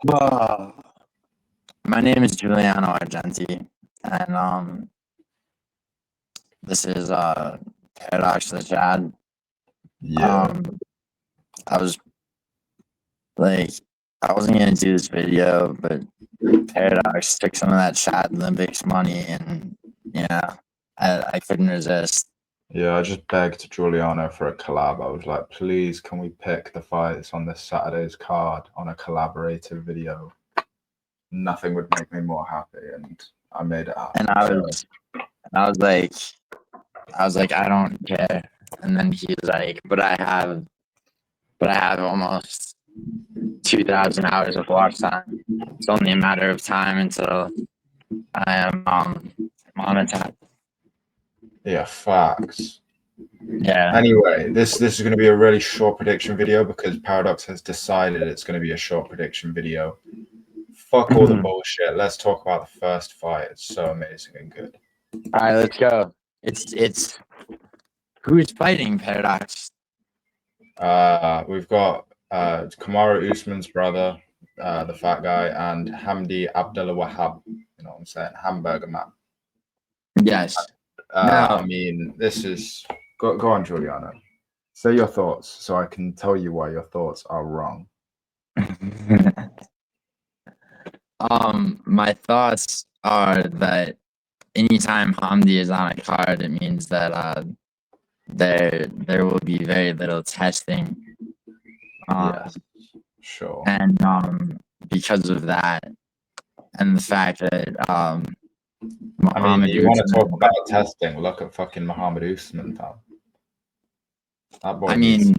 My name is Giuliano Argenti, and this is Paradox the Chad. Yeah. I was like, I wasn't gonna do this video, but Paradox took some of that Chad Olympics money, and I couldn't resist. Yeah, I just begged Giuliano for a collab. I was like, please, can we pick the fights on this Saturday's card on a collaborative video? Nothing would make me more happy, and I made it happen. And I was like, I don't care. And then he was like, but I have almost 2,000 hours of watch time. It's only a matter of time until I am monetized. Yeah, facts. Yeah. Anyway, this is going to be a really short prediction video because Paradox has decided it's going to be a short prediction video. Fuck all the bullshit. Let's talk about the first fight. It's so amazing and good. All right, let's go. It's who's fighting, Paradox? We've got Kamaru Usman's brother, the fat guy, and Hamdy Abdelwahab. You know what I'm saying? Hamburger man. Yes. I mean, this is go on, Giuliano. Say your thoughts so I can tell you why your thoughts are wrong. My thoughts are that anytime Hamdy is on a card, it means that there will be very little testing. Yes, sure. And because of that, and the fact that I mean, you want to talk about testing? Look at fucking Muhammad Usman, fam. That boy. I mean,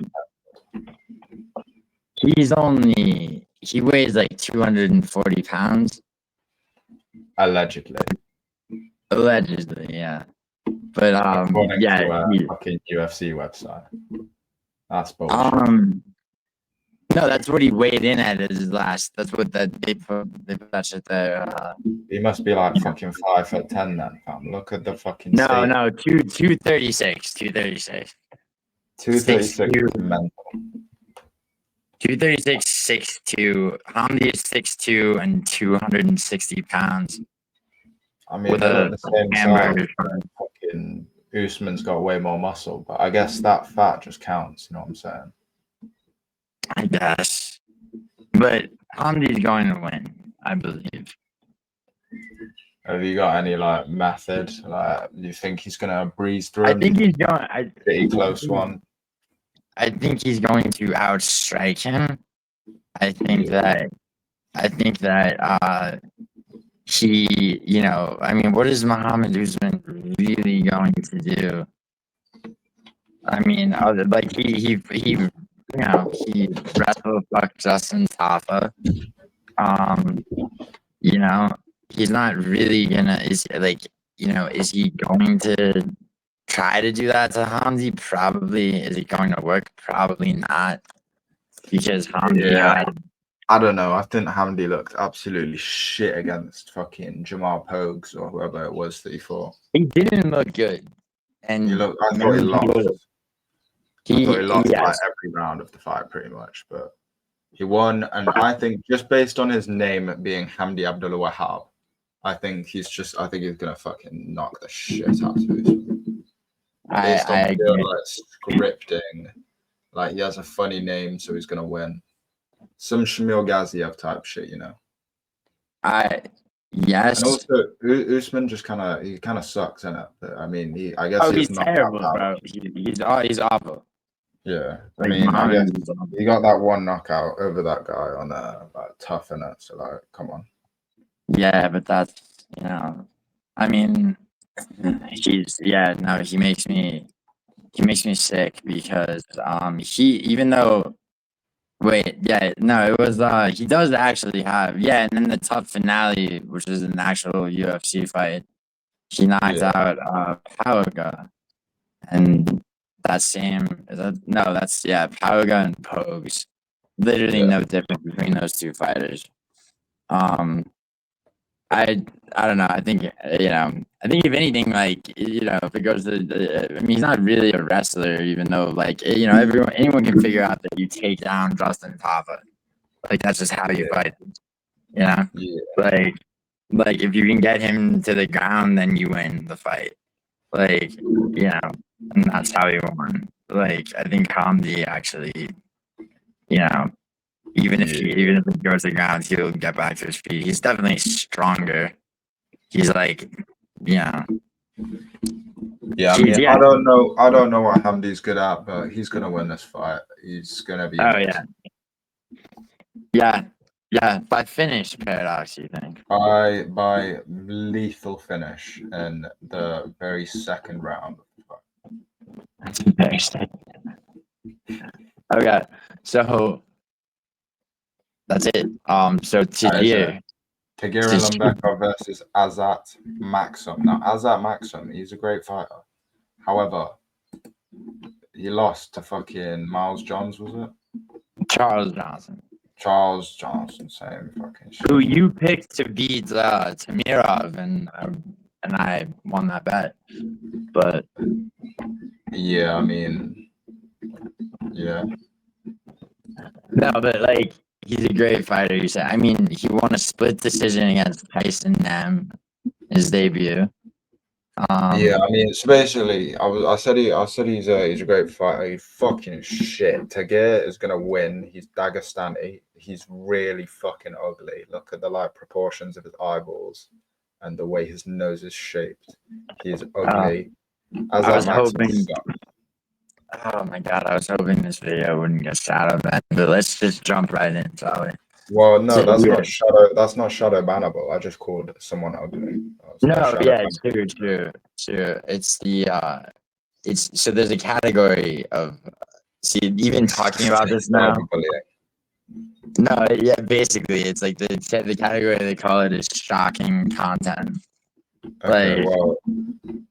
he weighs like 240 pounds. Allegedly, yeah. But according yeah, to a fucking UFC website. That's bullshit. No, that's what he weighed in at his last. That's what they put that shit there. He must be like fucking 5'10" then, fam. Look at the fucking. No, 236. 236 mental. 236, 6'2". Hamdy is 6'2" and 260 pounds. I mean, they're the same size. Fucking Usman's got way more muscle, but I guess that fat just counts. You know what I'm saying? I guess, but Hamdy's going to win, I believe. Have you got any like method? Like, do you think he's gonna breeze through him? I think he's going. Pretty close one. I think he's going to outstrike him. I think that he, I mean, what is Muhammad Usman really going to do? I mean, like he wrestled fuck Justin Tafa. He's not really gonna. Is he going to try to do that to Hamdy? Probably. Is it going to work? Probably not. Because Hamdy I don't know. I think Hamdy looked absolutely shit against fucking Jamal Pogues or whoever it was that he fought. He didn't look good. And I thought he lost. He lost like every round of the fight pretty much, but he won. And I think just based on his name being Hamdy Abdelwahab, I think he's gonna fucking knock the shit out of him. Based on scripting, like he has a funny name, so he's gonna win. Some Shamil Gaziev type shit, Yes. And also, Usman just kind of sucks, innit? But, I mean, he's terrible, bro. He's awful. Yeah, I mean, I guess he got that one knockout over that guy on tough, innit? So like, come on. Yeah, but that's I mean, he makes me sick because it was he does actually have and then the tough finale, which is an actual UFC fight, he knocked out Pauga, and that's Pauga and Pogues. Literally no difference between those two fighters. I don't know. I think if anything, if it goes to, he's not really a wrestler, even though anyone can figure out that you take down Justin Tafa. Like that's just how you fight. You know, Yeah. like if you can get him to the ground, then you win the fight. Like, you know, and that's how he won. Like, I think Hamdy actually, you know, even if he goes to the ground, he'll get back to his feet. He's definitely stronger. He's like, yeah. I mean, I don't know what Hamdy's good at, but he's gonna win this fight. He's gonna be. Oh yeah. By finish, Paradox, you think? By lethal finish in the very second round. That's embarrassing. Okay, so that's it. So Tagir Ulanbekov versus Azat Maksum. Now, Azat Maksum, he's a great fighter. However, he lost to fucking Miles Johns, was it? Charles Johnson. Charles Johnson, same fucking shit. Who you picked to beat Tamirov, and I won that bet. But yeah, I mean, yeah. No, but like he's a great fighter. You said. I mean, he won a split decision against Tyson Nam, his debut. Yeah, I mean, it's basically. I said he's a great fighter. He's fucking shit. Tagir is gonna win. He's Dagestani. He's really fucking ugly. Look at the proportions of his eyeballs, and the way his nose is shaped. He's ugly. I was hoping. Oh my god! I was hoping this video wouldn't get shadow banned, but let's just jump right in, shall we? Well, no, that's not shadow. That's not shadow bannable. I just called someone ugly. No, yeah, true. It's the it's so there's a category of even talking about this now. No, yeah, basically, it's like the category they call it is shocking content. Okay, like, well,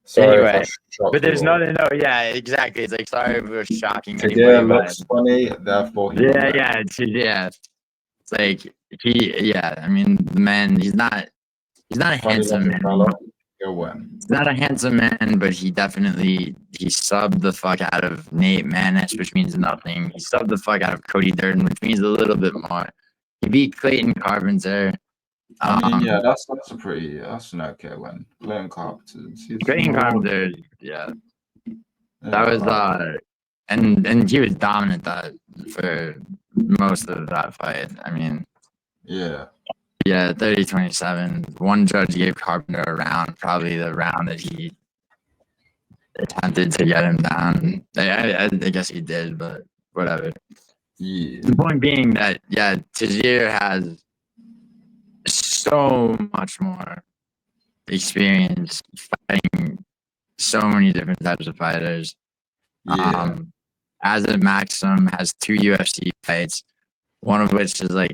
sorry anyway, but there's nothing. No, yeah, exactly. It's like sorry if we're shocking. Tagir looks funny, therefore. Yeah. It's like I mean, the man. He's not a handsome man. He'll win. He's not a handsome man, but he subbed the fuck out of Nate Manis, which means nothing. He subbed the fuck out of Cody Durden, which means a little bit more. He beat Clayton Carpenter. I mean, yeah, that's an okay win. Clayton Carpenter, yeah. That was and he was dominant for most of that fight. I mean, yeah, 30-27. One judge gave Carpenter a round, probably the round that he attempted to get him down. I guess he did, but whatever. Yeah. The point being that Tagir has so much more experience fighting so many different types of fighters. Azat Maksum has 2 UFC fights, one of which is like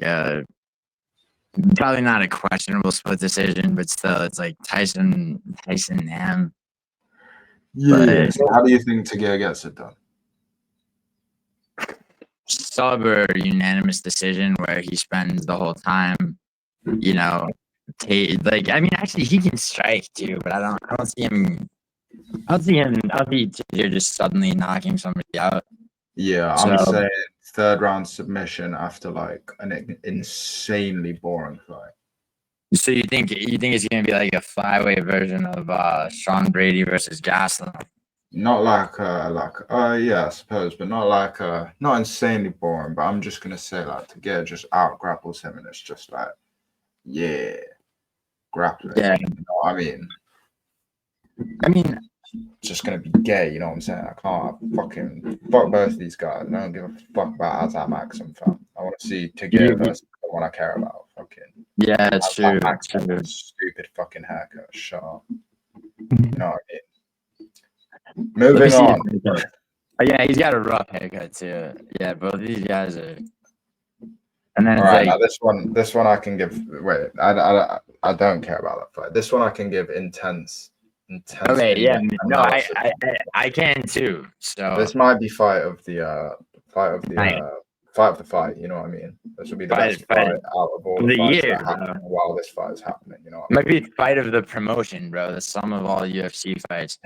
probably not a questionable split decision, but still, it's like Tyson Nam. Yeah. So how do you think Tagir gets it done? Sub or unanimous decision where he spends the whole time, you know, I mean, actually, he can strike too, but I don't see him. I'll see Tagir just suddenly knocking somebody out. Yeah, I'm saying 3rd round submission after like an insanely boring fight. So you think it's gonna be like a flyweight version of Sean Brady versus Jocelyn? Not yeah, I suppose, but not insanely boring. But I'm just gonna say Tagir just out grapples him, and it's just like, yeah, grappling. Yeah, you know what I mean, it's just gonna be gay. You know what I'm saying? I can't fuck both of these guys. I don't give a fuck about Azat Maksum, fam. I want to see Tagir versus the one I care about. Fucking yeah, it's true. Stupid fucking haircut. Shut up. You know what I mean? Moving on. Yeah, he's got a rough haircut too. Yeah, both of these guys are. And then all right, now this one I can give. Wait, I don't care about that fight. This one I can give intense. Okay, yeah, no, I can too. So this might be fight of the fight. You know what I mean? This would be the best fight out of all the fights that happen while this fight is happening. You know, what might be fight of the promotion, bro. The sum of all UFC fights.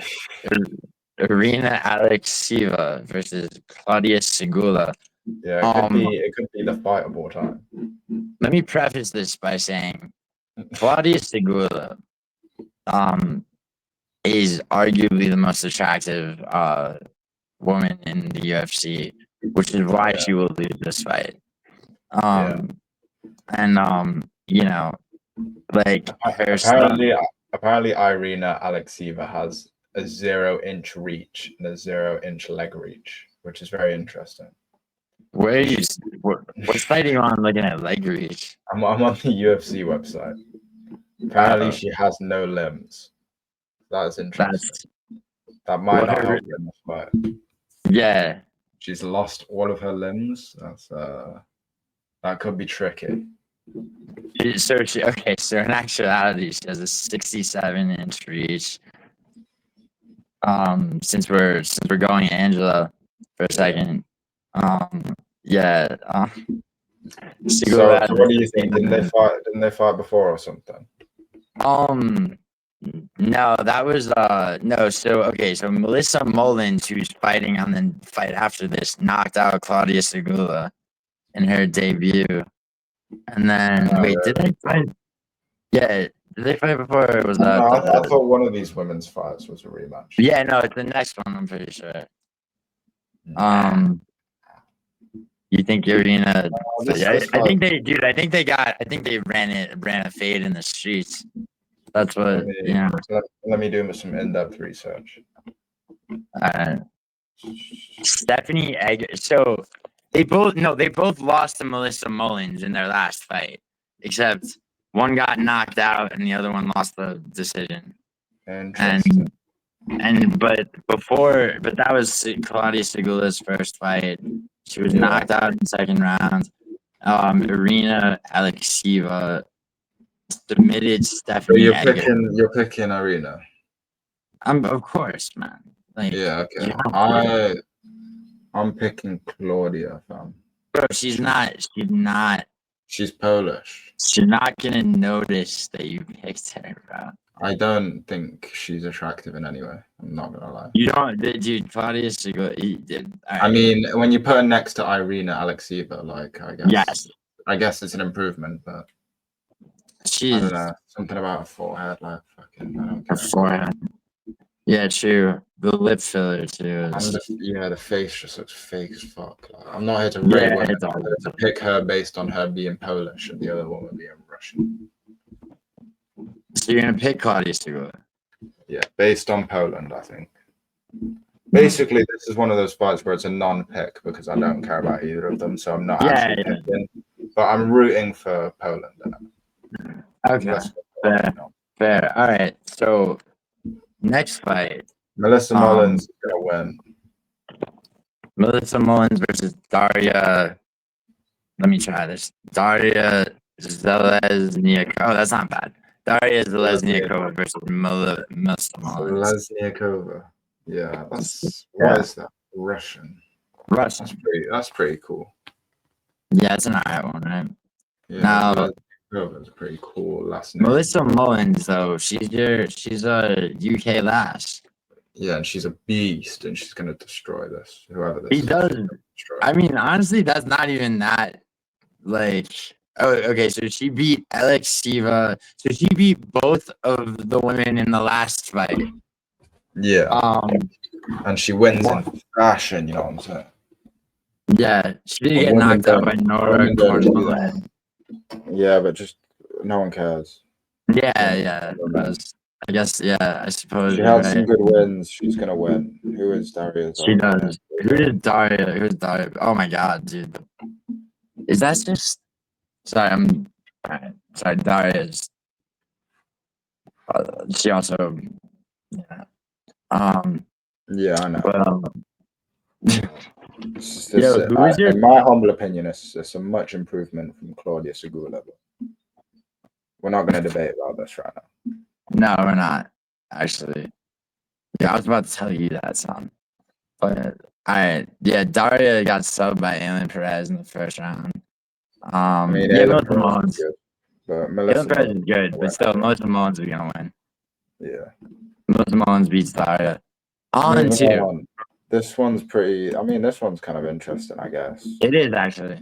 Irina Alekseeva versus Klaudia Syguła. Yeah, it could be the fight of all time. Let me preface this by saying Klaudia Syguła is arguably the most attractive woman in the UFC, which is why she will lose this fight. And you know, like apparently Irina Alekseeva has a 0-inch reach and a 0-inch leg reach, which is very interesting. Where are you? What site are you on looking at leg reach? I'm on the UFC website. Apparently, she has no limbs. That is interesting. That might not help in this fight. Yeah. She's lost all of her limbs. That's that could be tricky. So in actuality, she has a 67-inch reach. Since we're going Angela for a second. So what do you think? Didn't they fight before or something? No, that was no. So Melissa Mullins, who's fighting on the fight after this, knocked out Klaudia Syguła in her debut. And then did they fight? Yeah, did they fight before? Or was that? No, I thought one of these women's fights was a rematch. Yeah, no, it's the next one. I'm pretty sure. You think Irina? I think they, dude. I think they ran a fade in the streets. That's what. Let me do some in-depth research. Stephanie Egg. So they both lost to Melissa Mullins in their last fight, except one got knocked out and the other one lost the decision. But that was Klaudia Syguła's first fight. She was knocked out in the second round. Irina Alekseeva submitted Stephanie. So you're picking Irina. Of course, man. Okay. I'm picking Klaudia, fam. Bro, she's not. She's Polish. She's not gonna notice that you picked her, bro. I don't think she's attractive in any way. I'm not gonna lie. You don't, dude. Klaudia Syguła. I mean, when you put her next to Irina Alekseeva, I guess it's an improvement, but I don't know, something about her forehead, I don't care. Her forehead. Yeah, true. The lip filler too. The face just looks fake as fuck. I'm not here to rate women. I'm here to pick her based on her being Polish and the other woman being Russian. So you're gonna pick Klaudia Syguła? Yeah, based on Poland, I think. Basically, this is one of those fights where it's a non-pick because I don't care about either of them, so I'm not actually picking. But I'm rooting for Poland. Okay, fair. All right, so next fight. Melissa Mullins is gonna win. Melissa Mullins versus Daria. Let me try this. Daria Zheleznyakova. Oh, that's not bad. Daria Zheleznyakova versus Melissa Mullins. Zheleznyakova. Yeah, what is that? Russian. That's pretty cool. Yeah, it's an alright one, right? Yeah, now that's pretty cool last name. Melissa Mullins, though, she's a UK lass. Yeah, and she's a beast, and she's gonna destroy this. Whoever this is. He does. I mean, honestly, that's not even that. So she beat Alekseeva. So she beat both of the women in the last fight. Yeah. And she wins in fashion, you know what I'm saying? Yeah, she did get knocked out by Nora. Yeah, but just no one cares. Yeah. I guess, I suppose. She had some good wins. She's gonna win. Who is Daria? She does. Who's Daria? Oh my god, dude. Is that just? Sorry, sorry. Daria's. She also. Yeah, I know. But, in my humble opinion, it's a much improvement from Klaudia Syguła. We're not going to debate about this right now. No, we're not. Actually, yeah, I was about to tell you that, son. But Daria got subbed by Alan Perez in the first round. Melissa Mullins. Alan Perez is good, but still, Melissa Mullins is gonna win. Yeah. Melissa Mullins beats Daria. On two. This one's pretty. I mean, this one's kind of interesting, I guess. It is actually.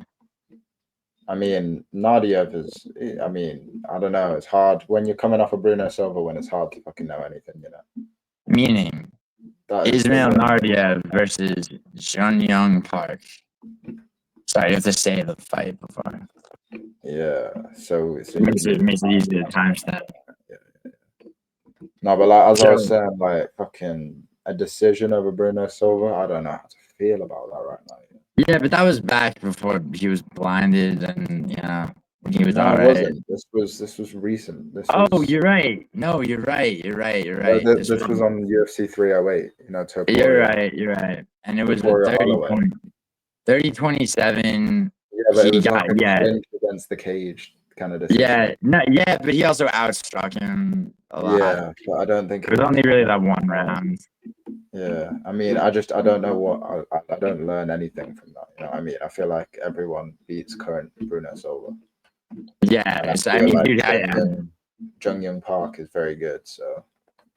I mean, Naurdiev is. I mean, I don't know. It's hard when you're coming off a Bruno Silva when it's hard to fucking know anything, you know. Meaning, Ismail Naurdiev versus Jun-Yong Park. Sorry, you have to say the fight before. Yeah, so makes it easy to timestamp. Yeah. No, but like as I was saying, like fucking a decision over Bruno Silva, I don't know how to feel about that right now. Yeah, but that was back before he was blinded, and when he was No, all it right. wasn't. This was recent. You're right. No, you're right. You're right. This was on UFC 308. You know, Topuria. You're right. And it was a 30-27. Yeah, but it was like a clinch against the cage kind of decision. But he also outstruck him a lot. Yeah, but I don't think it was only really that one round. Yeah, I mean, I don't know what I don't learn anything from that. You know, I mean, I feel like everyone beats current Bruno Silva. Yeah, I mean, like dude, Jun-Yong Park is very good. So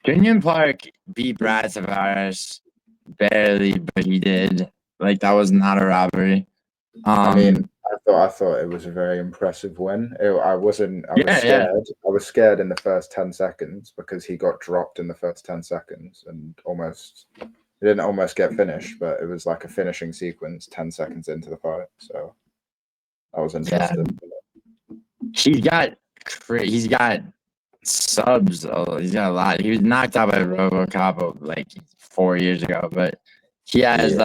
Jun-Yong Park beat Brad Tavares barely, but he did. Like that was not a robbery. I mean, I thought it was a very impressive win. I was scared. I was scared in the first 10 seconds because he got dropped in the first 10 seconds and he didn't almost get finished, but it was like a finishing sequence 10 seconds into the fight. So I was interested. Yeah. He's got subs. He's got a lot. He was knocked out by RoboCop like 4 years ago, but he has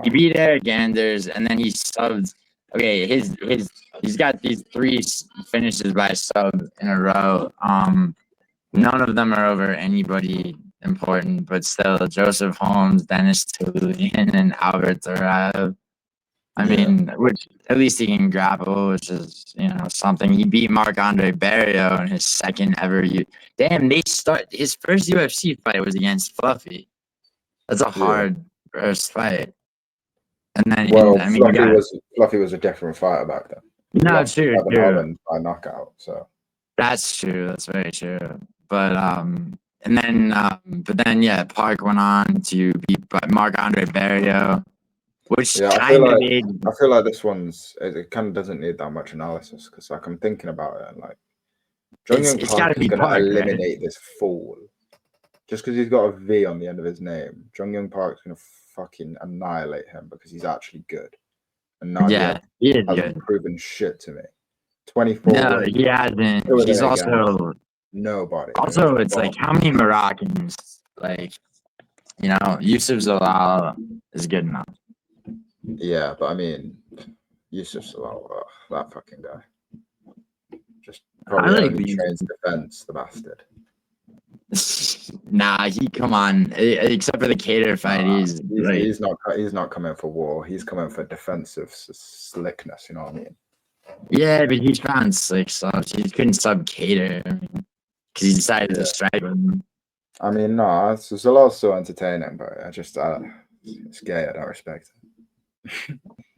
he beat Eric Anders, and then he subbed. Okay, he's got these 3 finishes by sub in a row. None of them are over anybody important, but still, Joseph Holmes, Dennis Tulian, and Albert Duraev. I mean, which at least he can grapple, which is something. He beat Marc-Andre Barrio in his second ever. His first UFC fight was against Fluffy. That's a hard first fight. And then Fluffy was a different fighter back then. No, true. By knockout, so that's true. That's very true. But Park went on to beat Marc-Andre Barrio, which I feel like this one's it kind of doesn't need that much analysis because like I'm thinking about it and like Jun-Yong Park is going to eliminate this fool just because he's got a V on the end of his name. Jun-Yong Park's going to fucking annihilate him because he's actually good. And now he hasn't proven shit to me. 24. No, he hasn't. He's also nobody. Also, it's like how many Moroccans? Like, Yusuf Zalal is good enough. Yeah, but I mean, Yusuf Zalal, that fucking guy. Just probably only trains defense, the bastard. Nah, come on. Except for the Cater fight, he's not coming for war. He's coming for defensive slickness. You know what I mean? Yeah, but he's found slick subs. He couldn't sub Cater because he decided to strike him. I mean, no, Zalal's still entertaining, but it's gay. I don't respect it.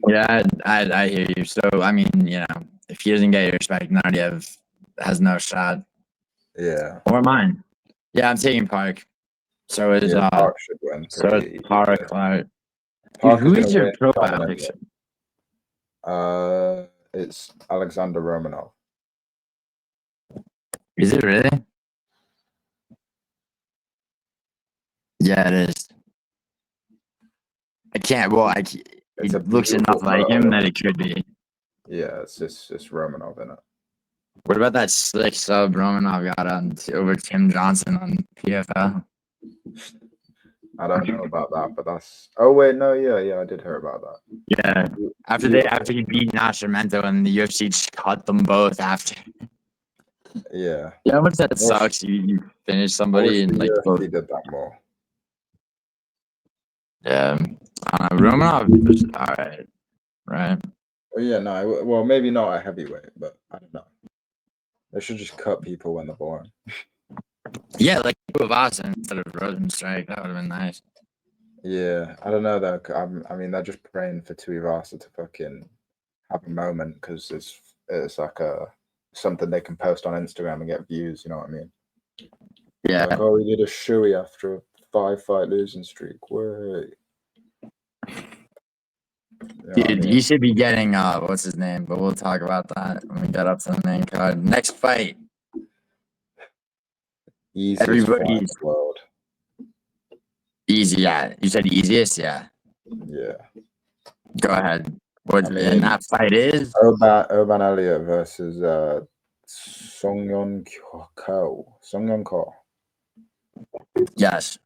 Yeah, I hear you. So I mean, if he doesn't get your respect, Naurdiev has no shot. Yeah. Or mine. Yeah, I'm taking Park. So is Park should win. So is Park. Dude, who is your profile picture? It's Alexander Romanov. Is it really? Yeah, it is. I can't. Well, it looks enough like him that it could be. Yeah, it's Romanov in it. What about that slick sub Romanov got over Tim Johnson on PFL? I don't know about that, but that's. Oh wait, no, yeah, I did hear about that. Yeah, after he beat Nascimento and the UFC just cut them both after. Yeah. Yeah, how much that sucks. You finish somebody and like both. He did that more. Yeah, Romanov was all right? Well, yeah, no, well, maybe not a heavyweight, but I don't know. They should just cut people when they're born. Yeah, like Tuivasa instead of Rosenstrike. That would have been nice. Yeah, I don't know though. I mean, they're just praying for Tuivasa to fucking have a moment because it's like something they can post on Instagram and get views. You know what I mean? Yeah. Like, oh, we did a shoey after a 5-fight losing streak. Wait. Dude, he should be getting what's his name? But we'll talk about that when we get up to the main card. Next fight. Easiest fight in the world. Easy, yeah. You said easiest, yeah. Yeah. Go ahead. And that fight is Oban Elliott versus Song-Yeon Ko. Yes.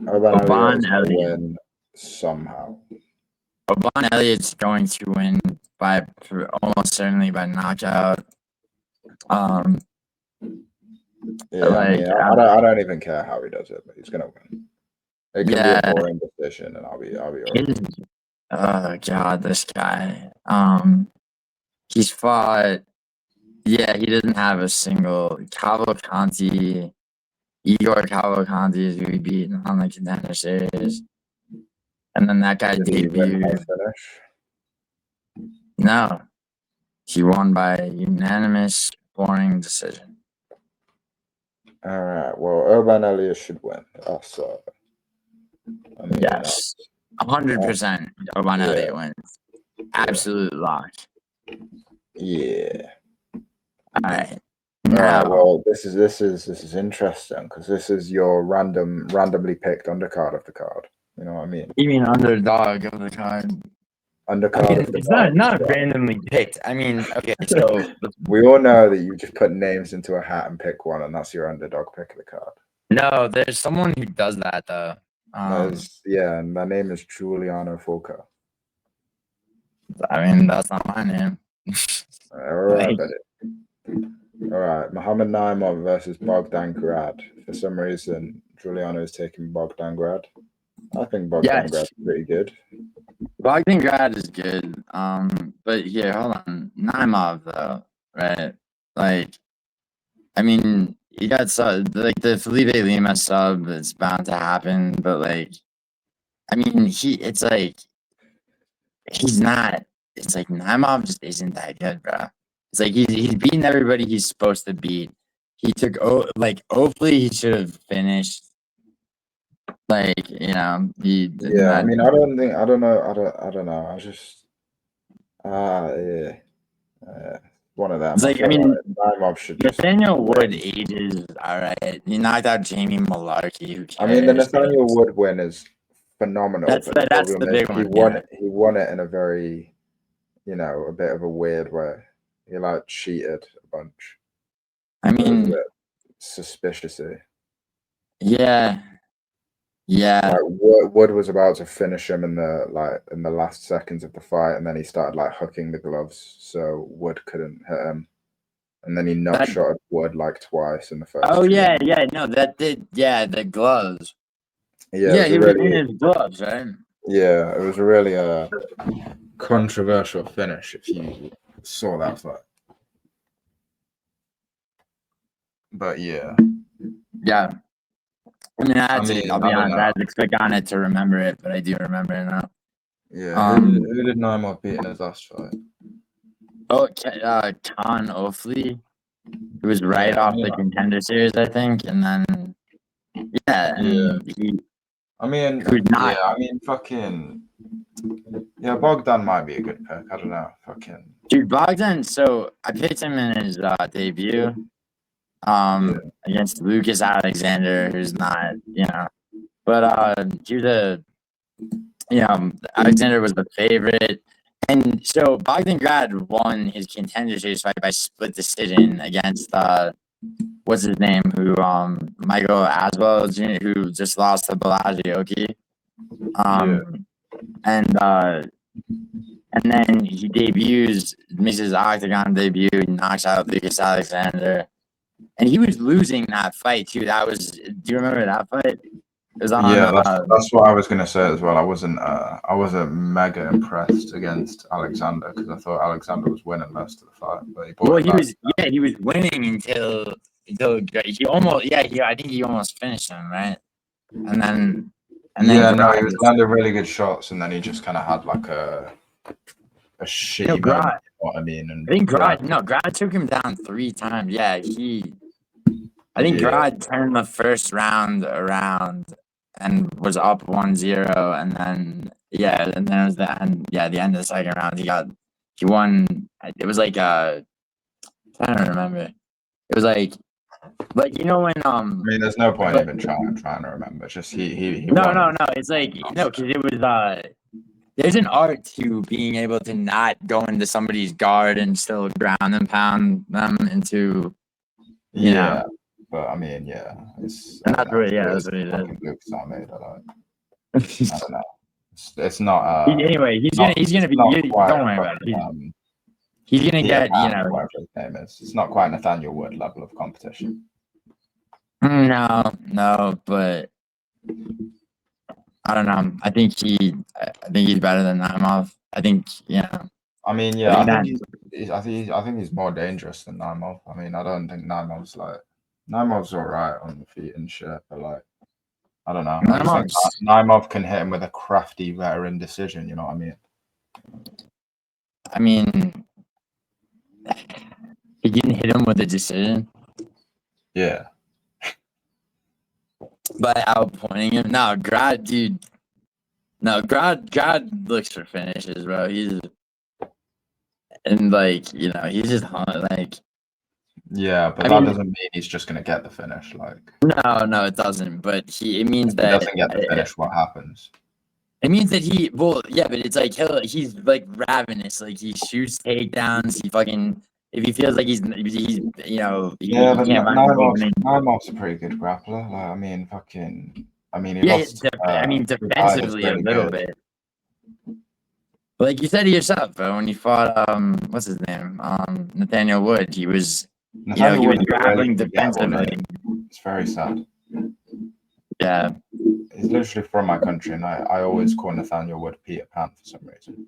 Oban Elliott win somehow. Oban Elliott's going to win by almost certainly by knockout. Yeah, I don't even care how he does it, but he's gonna win. It could be a boring decision, and I'll be alright. Oh god, this guy. He's fought. Yeah, he doesn't have a single Cavalcanti. Igor Cavalcanti is who he beat on the Contender Series, and then that guy debuted. No, he won by unanimous boring decision. All right. Well, Oban Elliott should win. Yes, 100%. Oban Elliott wins. Absolute lock. Yeah. All right. All right. Well, this is interesting because this is your randomly picked undercard of the card. You know what I mean? You mean underdog of the card? Undercard of the it's card. Not randomly picked. I mean, okay, so we all know that you just put names into a hat and pick one, and that's your underdog pick of the card. No, there's someone who does that though. And my name is Giuliano Fulco. I mean, that's not my name. All right, all right. Muhammad Naimov versus Bogdan Grad. For some reason, Giuliano is taking Bogdan Grad. I think Bogdan Grad is pretty good. Bogdan Grad is good. But here, hold on. Naimov though, right? Like, I mean, you got like the Felipe Lima sub. It's bound to happen, but like, I mean, it's like he's not. It's like Naimov just isn't that good, bro. It's like he's beating everybody he's supposed to beat. He took hopefully he should have finished. Like, you know, I mean, I don't know. I just one of them. It's like, I mean, Naimov should Nathaniel Wood ages all right. He knocked out Jamie Malarkey. Who cares? I mean, the Nathaniel Wood win is phenomenal. That's the big one. He won it in a very, a bit of a weird way. He like cheated a bunch. I mean, suspiciously. Yeah. Like Wood was about to finish him in the last seconds of the fight, and then he started like hooking the gloves, so Wood couldn't hit him, and then he shot Wood like twice in the first. Oh yeah, no, that did, the gloves. Yeah, he was in his gloves, right? Yeah, it was really a controversial finish if you saw that fight. But yeah. I mean, I'll be honest, I had to click on it to remember it, but I do remember it now. Yeah. Who did Naimov beat in his last fight? Oh, Khan Ofli. He was right off the Contender Series, I think, and then Bogdan might be a good pick. I don't know. Dude, Bogdan. So I picked him in his debut. Against Lucas Alexander, who's not, but Alexander was the favorite, and so Bogdan Grad won his Contender Series fight by split decision against what's his name, who Michael Aswell Jr., who just lost to Balazioki, and then he makes his octagon debut, knocks out Lucas Alexander. And he was losing that fight too. Do you remember that fight? It was on, that's what I was gonna say as well. I wasn't mega impressed against Alexander because I thought Alexander was winning most of the fight. But he was winning until he almost I think he almost finished him, right? And then he was landing really good shots, and then he just kind of had like a shitty moment, you know what I mean? And I think Grad took him down 3 times. Yeah, I think Grad turned the first round around and was up 1-0, and then Yeah, and then it was the end. Yeah, the end of the second round, he won. It was like I don't remember. It was like you know when I mean, there's no point even trying to remember. Just he no won. no no. It's like no, because it was there's an art to being able to not go into somebody's guard and still ground and pound them into. You know. But I mean, yeah, it's And that's what, yeah, it's that's what he fucking did. Lucas I made. I don't know. It's not. Anyway, he's gonna be. Don't worry about it. He's gonna get whatever his name is. It's not quite Nathaniel Wood level of competition. No, but I don't know. I think he's better than Naimov. I think I mean, yeah, I think he's more dangerous than Naimov. I mean, I don't think Naimov's all right on the feet and shit, but like, I don't know. I just think Naimov can hit him with a crafty veteran decision. You know what I mean? I mean, he didn't hit him with a decision. Yeah. By outpointing him. No, Grad, dude. No, Grad looks for finishes, bro. He's just like. Yeah, but that doesn't mean he's just gonna get the finish. Like. No, it doesn't. But it means that he doesn't get the finish. What happens? It means that but it's like he's like ravenous. Like he shoots takedowns. He fucking if he feels like he's but can't Naimov's a pretty good grappler. Like, he lost. Defensively a little bit. But like you said to yourself, when you fought what's his name, Nathaniel Wood, he was he was grappling defensively. It's very sad. Yeah. He's literally from my country, and I always call Nathaniel Wood Peter Pan for some reason.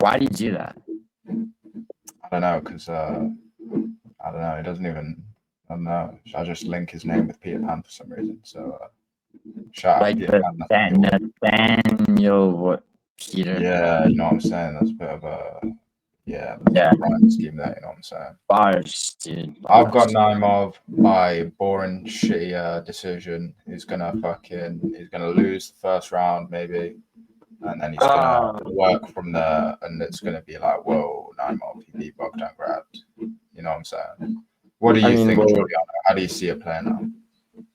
Why do you do that? I don't know, because I don't know. He doesn't even. I don't know. I just link his name with Peter Pan for some reason. So shout out Peter Pan. Nathaniel Wood. Peter. Yeah, you know what I'm saying. That's a bit of a rhyme scheme there. You know what I'm saying. Bars, dude. I've got Naimov by boring, shitty decision. He's gonna lose the first round maybe, and then he's gonna work from there, and it's gonna be like, whoa, Naimov, he beat Bogdan Grad. You know what I'm saying? What do you think, Juliano? How do you see it playing out?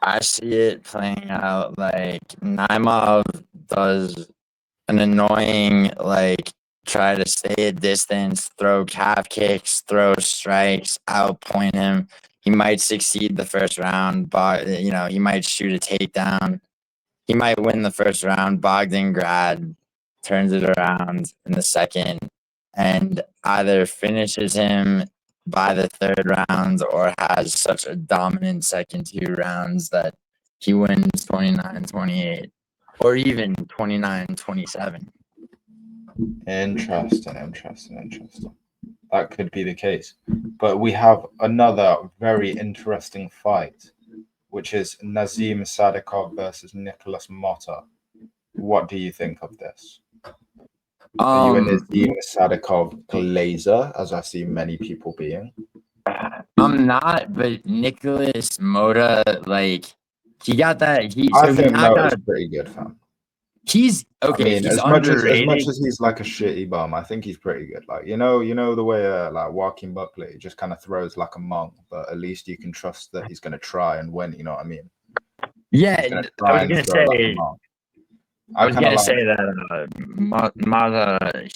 I see it playing out like Naimov does an annoying try to stay at distance, throw calf kicks, throw strikes, outpoint him. He might succeed the first round, but he might shoot a takedown. He might win the first round. Bogdan Grad turns it around in the second and either finishes him by the third round or has such a dominant second 2 rounds that he wins 29-28 or even 29-27. Interesting. That could be the case. But we have another very interesting fight, which is Nazim Sadykhov versus Nikolas Motta. What do you think of this? Are you a Nazim Sadykhov glazer, as I see many people being? I'm not, but Nikolas Motta, he got that. I think Motta's pretty good, fam. He's okay. I mean, as much as he's like a shitty bum, I think he's pretty good. Like you know the way Joaquin Buckley just kind of throws like a monk, but at least you can trust that he's going to try and win. You know what I mean? Yeah, I was gonna say that Motta,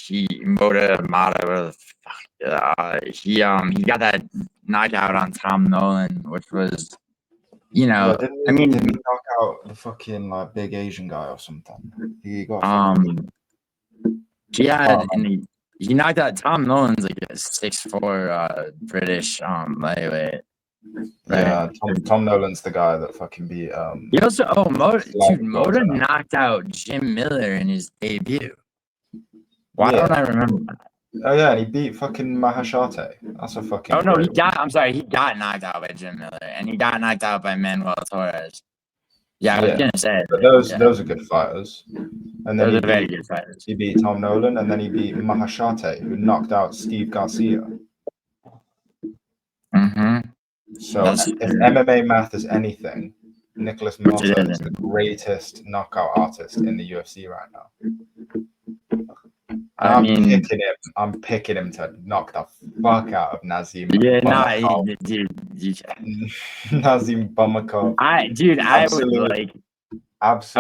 he got that knockout on Tom Nolan, which was. Didn't he knock out the fucking big Asian guy or something? He got he knocked out Tom Nolan's like a 6'4" British lightweight. Right? Yeah, Tom Nolan's the guy that fucking beat he also Motta knocked out Jim Miller in his debut. Why don't I remember that? Oh yeah, and he beat fucking Mahashate. That's a fucking. Oh no, he got knocked out by Jim Miller, and he got knocked out by Manuel Torres. Yeah, I was gonna say. But those are good fighters. And then those are very good fighters. He beat Tom Nolan, and then he beat Mahashate, who knocked out Steve Garcia. Mm-hmm. So if MMA math is anything, Nicholas Motta is the greatest knockout artist in the UFC right now. I'm picking him to knock the fuck out of Nazim. Yeah, dude. Nazim Bummakov. I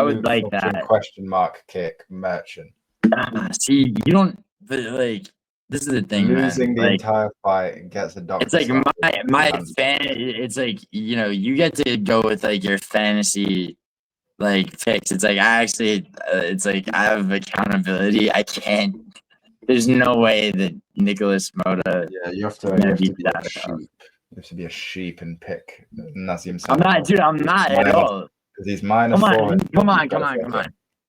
would like that. Question mark kick merchant. See, you don't like. This is the thing, losing man. the entire fight and gets a doctor. It's like my fan. It's like, you know, you get to go with like your fantasy like picks. It's like it's like I have accountability. I can't. There's no way that Nicholas Motta. Yeah, you have to be a sheep and pick Nazim. I'm not, dude. I'm not at all. Because he's minus. Come on.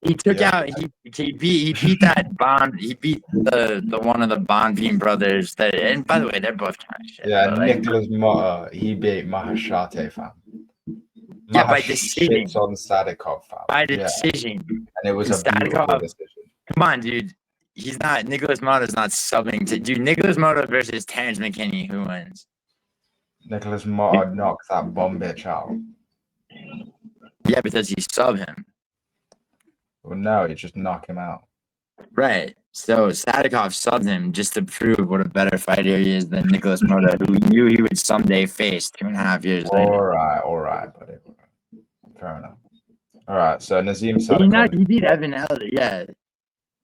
He took out. He beat that Bond. He beat the one of the Bond brothers. That, and by the way, they're both kind of shit. Yeah, Nicholas Motta. He beat Mahashate, fam. Yeah, by decision. On Sadykhov, fam. By decision. And it was a beautiful decision. Come on, dude. He's not. Nicholas Motta's not subbing to. Dude, Nicholas Motta versus Terrence McKinney. Who wins? Nicholas Motta knocks that bomb bitch out. Yeah, because he sub him. Well, no, you just knock him out. Right. So Sadykhov subbed him just to prove what a better fighter he is than Nicholas Motta, who knew he would someday face 2.5 years later. All right, buddy. Fair enough. All right, so Nazim Sadykhov. He beat Evan Elliott, yeah.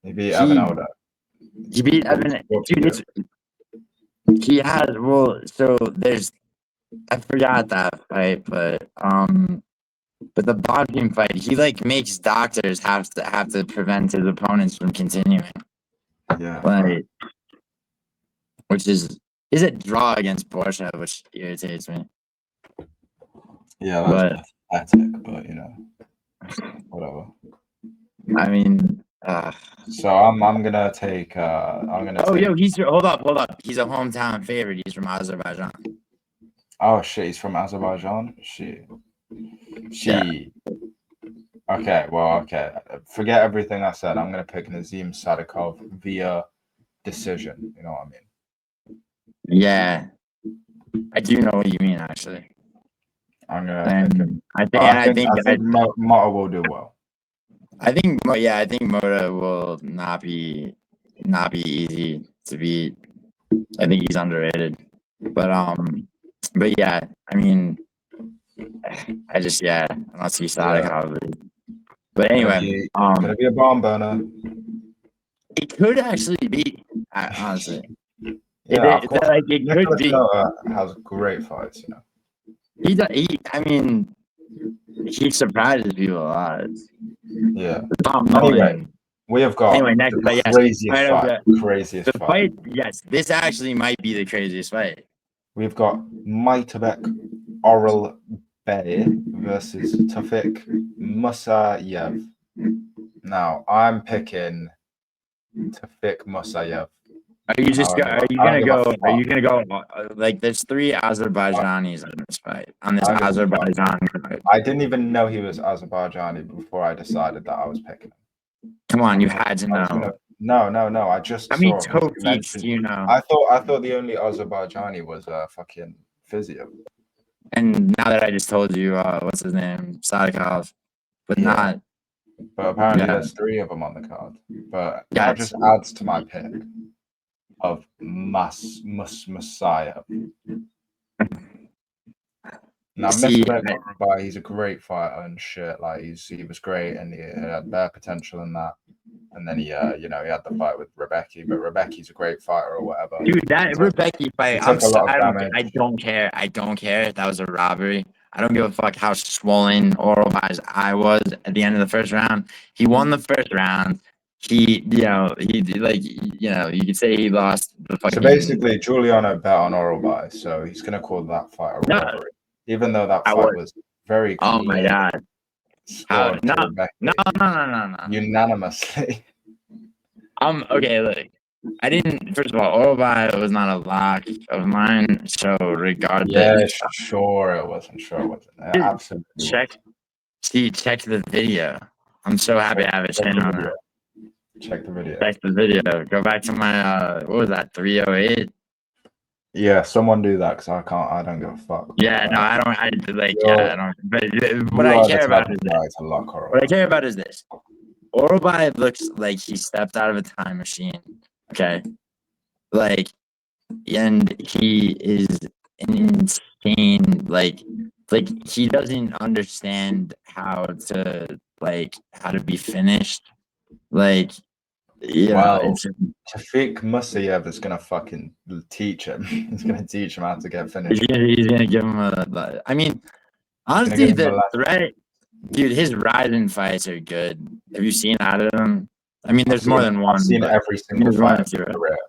He beat Evan Elliott. He beat Evan. Dude, he has, well, so there's, I forgot that fight, but the Bogdan fight, he like makes doctors have to prevent his opponents from continuing. Yeah. Like, which is a draw against Porsche, which irritates me. Yeah, that's pathetic, but you know, whatever. I mean, so I'm gonna take. Hold up. He's a hometown favorite. He's from Azerbaijan. Oh shit, he's from Azerbaijan. Shit. Okay. Forget everything I said. I'm gonna pick Nazim Sadykhov via decision. You know what I mean? Yeah, I do know what you mean. Actually, I'm gonna pick him. I think Motta will do well. I think Motta will not be easy to beat. I think he's underrated, but yeah, I mean, I don't see Sadykhov. But anyway, gonna be a bomb burner. It could actually be, honestly. Yeah, it could be. Has great fights, you know. He surprises people a lot. Yeah. Anyway, we have got the craziest fight. Yes, this actually might be the craziest fight. We've got Myktybek Orolbai versus Tofiq Musayev. Now, I'm picking Tofiq Musayev. Are you gonna go like there's 3 Azerbaijanis in this fight on this Azerbaijan fight? I didn't even know he was Azerbaijani before I decided that I was picking him. Come on, you had to know. No. I just. I mean, Tofiq, you know. I thought the only Azerbaijani was fucking physio. And now that I just told you, what's his name, Sadykhov, but not. But apparently, there's 3 of them on the card. But that just adds to my pick of Musayev. Now, Myktybek, he's a great fighter and shit. Like he was great and he had bare potential in that. And then he had the fight with Rebecki, but Rebecki's a great fighter or whatever. Dude, that Rebecki fight, I don't care. I don't care. That was a robbery. I don't give a fuck how swollen Orolbai's eye was at the end of the first round. He won the first round. You could say he lost the fucking. So basically, Giuliano bet on Orolbai, so he's gonna call that fight a robbery, even though that fight was very. Oh my god! No! Unanimously. Okay. Look, I didn't. First of all, Orolbai was not a lock of mine, so regardless. Yeah, sure it wasn't. Yeah, absolutely. Check the video. I'm so happy I have a channel on that. Check the video. Go back to my what was that, 308? Yeah, someone do that because I can't. I don't give a fuck. Yeah, no, I don't. I like. Yeah, I don't. But what I care about is what I care about is this. Orolbai looks like he stepped out of a time machine. Okay, like, and he is an insane. Like he doesn't understand how to be finished. Like, Well, Tofiq Musayev is gonna fucking teach him. He's gonna teach him how to get finished. He's gonna give him a. I mean, honestly, the threat, dude. His Ryzen fights are good. Have you seen out of them? I mean, there's more than one. I've seen every single fight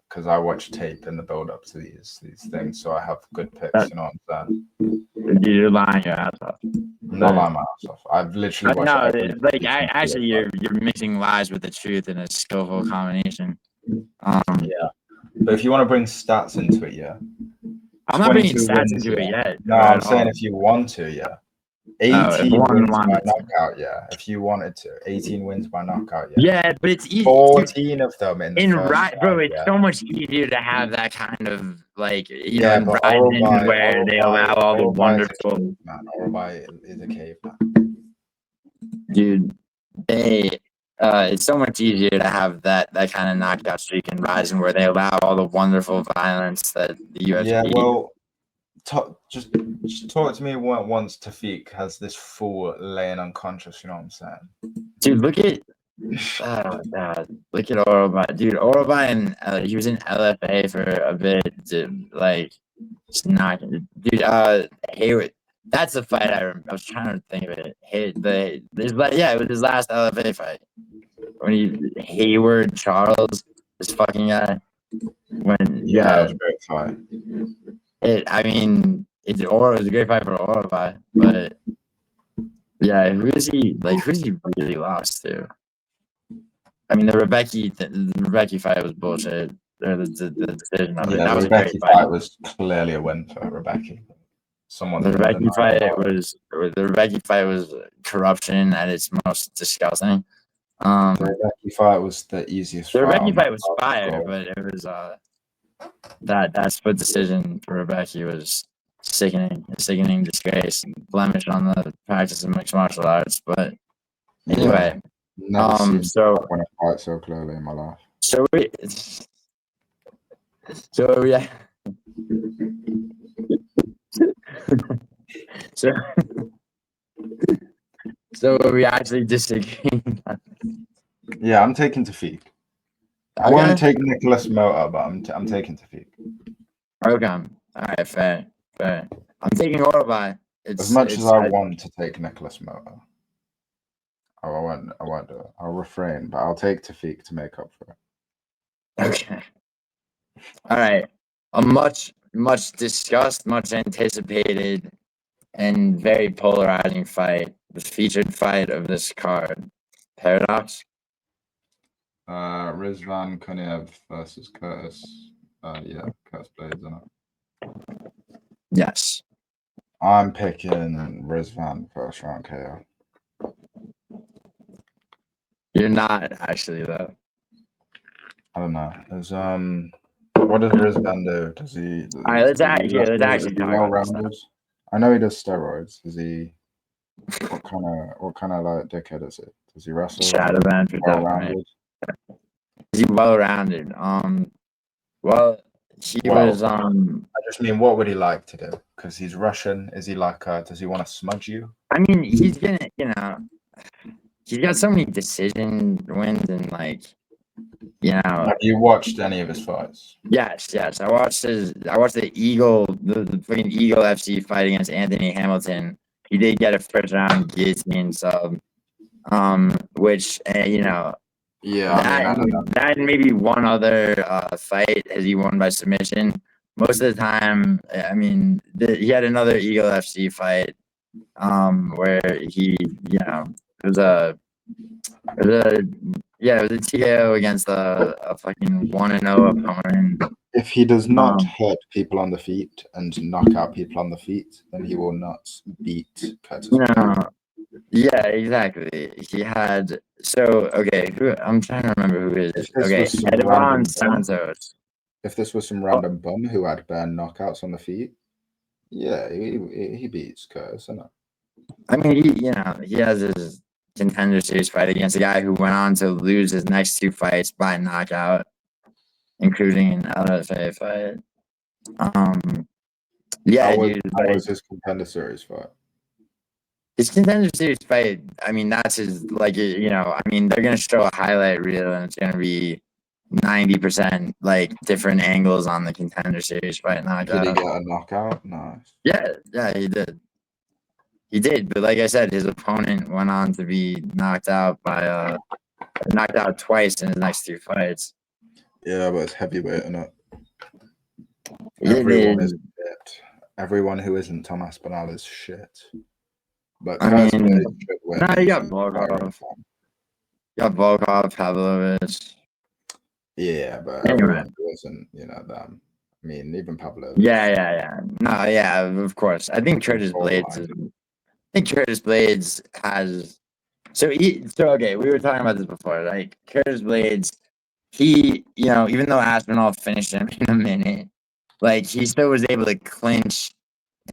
because I watch tape in the build up to these things, so I have good picks. You know what I'm saying? You're lying your ass off. I'm not lying my ass off. I've literally watched. No, like actually, you're mixing lies with the truth in a skillful combination. Yeah, but if you want to bring stats into it, yeah. I'm not bringing stats into it yet. No, I'm saying if you want to, yeah. 18 wins by knockout, yeah. If you wanted to, 18 wins by knockout, yeah. Yeah, but it's easy. 14 of them in right, bro. It's so much easier to have that kind of like in Ryzen where they allow all the wonderful. Orolbai is a caveman. Dude, it's so much easier to have that kind of knockout streak in Ryzen where they allow all the wonderful violence that the UFC. Yeah, well. Just talk to me once Tofiq has this full laying unconscious, you know what I'm saying? Dude, look at look at Orolbai. Dude, Orolbai and he was in LFA for a bit, it's not dude, Hayward. That's the fight I was trying to think of it. It was his last LFA fight. When Hayward Charles, this fucking guy. It was a great fight. It was a great fight for Orolbai, but yeah, who's he really lost to? I mean, the Rebecca fight was bullshit. The decision of it. That was a great fight. Fight was clearly a win for Rebecca. The Rebecca fight was corruption at its most disgusting. The Rebecca fight was the easiest. The Rebecca fight was fire, but it was that split decision for Rebecca was sickening disgrace, blemish on the practice of mixed martial arts. But anyway, so when I fight so clearly in my life. So yeah. So we actually disagree. Yeah, I'm taking Tofiq. I want to take Nikolas Motta, but I'm taking Tofiq. Okay. All right, fair. I'm taking Orolbai. As much as I want to take Nikolas Motta. I won't do it. I'll refrain, but I'll take Tofiq to make up for it. Okay. All right. A much discussed, much anticipated, and very polarizing fight. The featured fight of this card. Paradox. Rizvan Kuniev versus Curtis. Curtis Blaydes, isn't it? Yes. I'm picking Rizvan first round KO. You're not actually though. I don't know. There's what does Rizvan do? Does he? All right, let's actually talk about this. I know he does steroids. Does he? What kind of like dickhead is it? Does he wrestle? Shadow band for definitely. Is he well-rounded? Well, he was. I just mean, what would he like to do? Because he's Russian. Is he like? Does he want to smudge you? I mean, he's gonna. He's got so many decision wins and Have you watched any of his fights? Yes. I watched the Eagle, the freaking Eagle FC fight against Anthony Hamilton. He did get a first round guillotine sub, which Yeah, that and maybe one other fight has he won by submission. Most of the time, I mean, he had another Eagle FC fight where he, it was a TKO against a fucking 1-0 opponent. If he does not hurt people on the feet and knock out people on the feet, then he will not beat Curtis. No. Yeah, exactly. He had I'm trying to remember who it is. Okay, Edvan Santos. If this was some random bum who had bare knockouts on the feet, yeah, he beats Curtis, isn't it? I mean, he has his contender series fight against a guy who went on to lose his next 2 fights by knockout, including an LFA fight. Yeah, dude. How was his contender series fight? His contender series fight, I mean, that's his, like, I mean, they're going to show a highlight reel and it's going to be 90% like different angles on the contender series fight knockout. Did he get a knockout? Nice. Yeah, he did. He did, but like I said, his opponent went on to be knocked out twice in his next 2 fights. Yeah, but it's heavyweight, isn't it? Everyone is shit. Everyone who isn't Tom Aspinall is shit. But I mean, should win. You got Volkov. You got Volkov, Pavlovich. Yeah, but everyone who isn't, them. I mean, even Pavlovich. Yeah. No, yeah, of course. I think Curtis Blaydes has. So okay, we were talking about this before. Like Curtis Blaydes, he, even though Aspinall finished him in a minute, like he still was able to clinch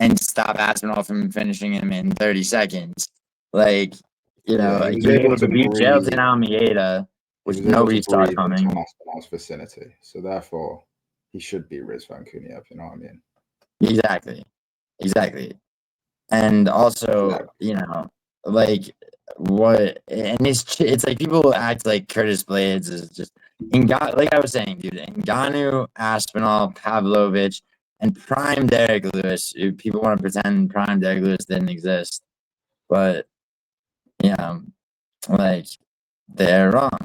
and stop Aspinall from finishing him in 30 seconds. Like, he was able to beat Jailton Almeida with no restart coming. Tom Aspinall's vicinity, so therefore he should be Riz Vankuniev. You know what I mean? Exactly. And also, like what? And it's like people act like Curtis Blaydes is just like I was saying, dude. Ngannou, Aspinall, Pavlovich, and prime Derek Lewis. People want to pretend prime Derek Lewis didn't exist, but like they're wrong.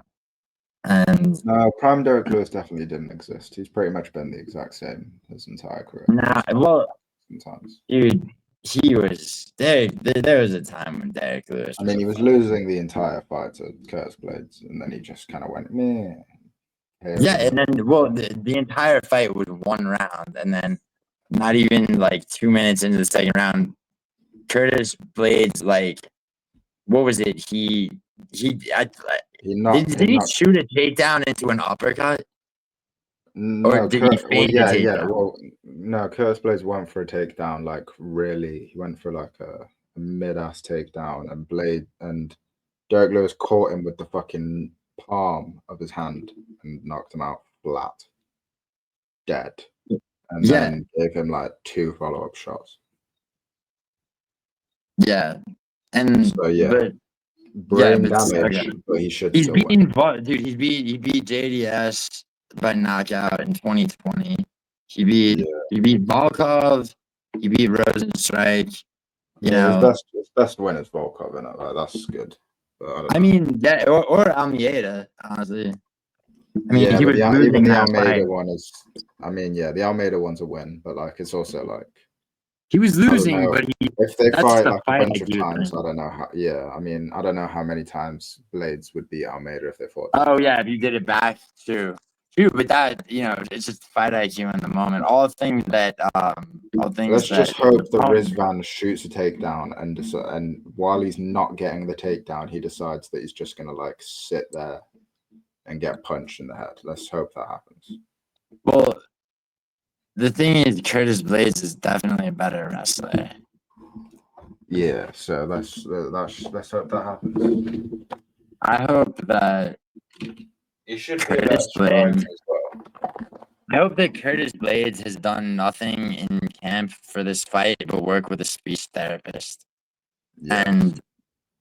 And no, prime Derek Lewis definitely didn't exist. He's pretty much been the exact same his entire career. Nah, well, sometimes, dude, he was there. There was a time when Derek Lewis. I mean, he was losing the entire fight to Curtis Blaydes, and then he just kind of went meh. Yeah, and then the entire fight was 1 round, and then not even like 2 minutes into the second round, Curtis Blaydes, like, what was it? Did he shoot a takedown into an uppercut? No, or did he feint a takedown? Yeah. Well, no, Curtis Blaydes went for a takedown. Like really, he went for like a mid-ass takedown, and Derek Lewis caught him with the fucking palm of his hand and knocked him out flat, dead, and then gave him like 2 follow-up shots. Yeah, and so brain damage, but he should. He's beaten, dude. He beat JDS by knockout in 2020. He beat Volkov. He beat Rosenstrike. His best win is Volkov, and like, that's good. I mean, or Almeida, honestly. I mean, he was even the Almeida one is. I mean, the Almeida one's a win, but like it's also like he was losing, but if they fight like a bunch of times, I don't know how. Yeah, I mean, I don't know how many times Blaydes would beat Almeida if they fought. Oh yeah, if you did it back, true, but that it's just fight IQ in the moment. Let's just hope that Rizvan shoots a takedown and while he's not getting the takedown, he decides that he's just gonna like sit there and get punched in the head. Let's hope that happens. Well, the thing is, Curtis Blaydes is definitely a better wrestler. Yeah, so let's hope that happens. I hope that you should Curtis Blaydes. I hope that Curtis Blaydes has done nothing in camp for this fight but work with a speech therapist, and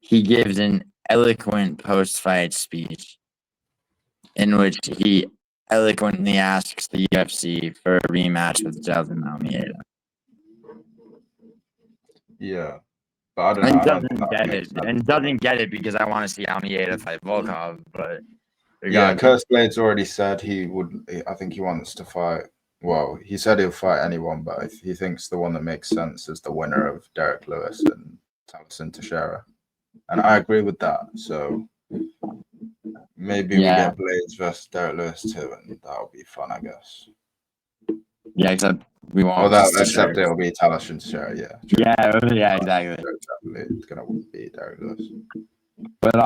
he gives an eloquent post-fight speech in which he eloquently asks the UFC for a rematch with Jailton Almeida. Yeah, but I don't know. And doesn't get it because I want to see Almeida fight Volkov. But Curtis Blaydes already said he would. I think he wants to fight. Well, he said he'll fight anyone, but he thinks the one that makes sense is the winner of Derek Lewis and Taliesin Teixeira, and I agree with that. So. Maybe we get Blaydes versus Derek Lewis too, and that'll be fun, I guess. Yeah, except we won't. Except it'll be Taliesin Teixeira, yeah, exactly. Definitely, it's gonna be Derek Lewis. But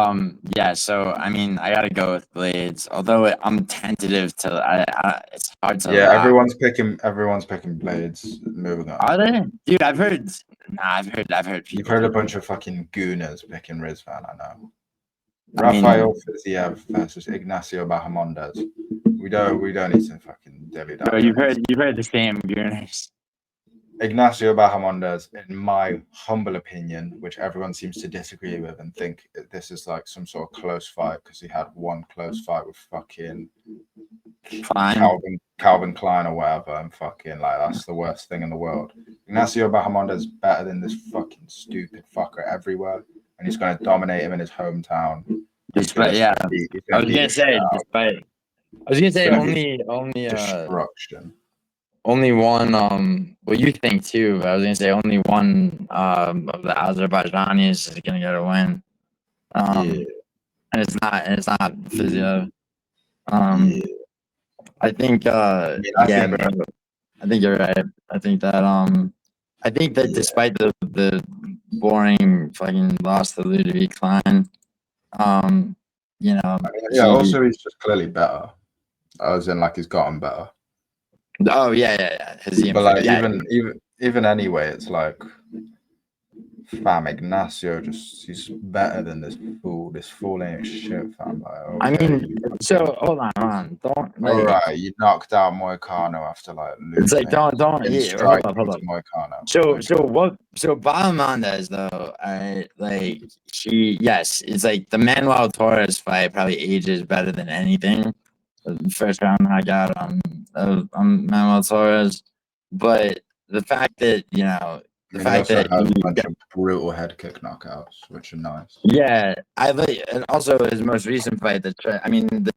yeah. So I mean, I gotta go with Blaydes. Although I'm tentative to, it's hard to. Yeah, everyone's picking Blaydes. Moving on. Are they, dude? I've heard. Nah, I've heard. You've heard a bunch of fucking gooners picking Rizvan. I know. I mean, Rafael Fiziev versus Ignacio Bahamondes. We don't need to fucking dilly bro, you've heard the same gooners. Ignacio Bahamondes, in my humble opinion, which everyone seems to disagree with and think this is like some sort of close fight because he had one close fight with fucking Calvin Klein or whatever, and fucking like that's the worst thing in the world. Ignacio Bahamondes is better than this fucking stupid fucker everywhere, and he's going to dominate him in his hometown. Despite, yeah, I was gonna say only destruction. Only one, well, you think too, but I was gonna say only one of the Azerbaijanis is gonna get a win. And it's not Fiziev. I think bro, I think you're right. I think that despite the boring fucking loss to Ludovic Klein, you know, also he's just clearly better. As in, like, he's gotten better. Oh yeah. But like, even anyway, it's like, fam, Ignacio he's better than this fool ain't shit, fam. Like, okay. I mean, so hold on, don't. Like, all right, you knocked out Moicano after like losing. It's like don't. Hold up. Moicano. So Bahamondes though, like it's like the Manuel Torres fight probably ages better than anything. The first round knockout on Manuel Torres, but the fact that the fact that he has a bunch of brutal head kick knockouts, which are nice. Yeah, and also his most recent fight. The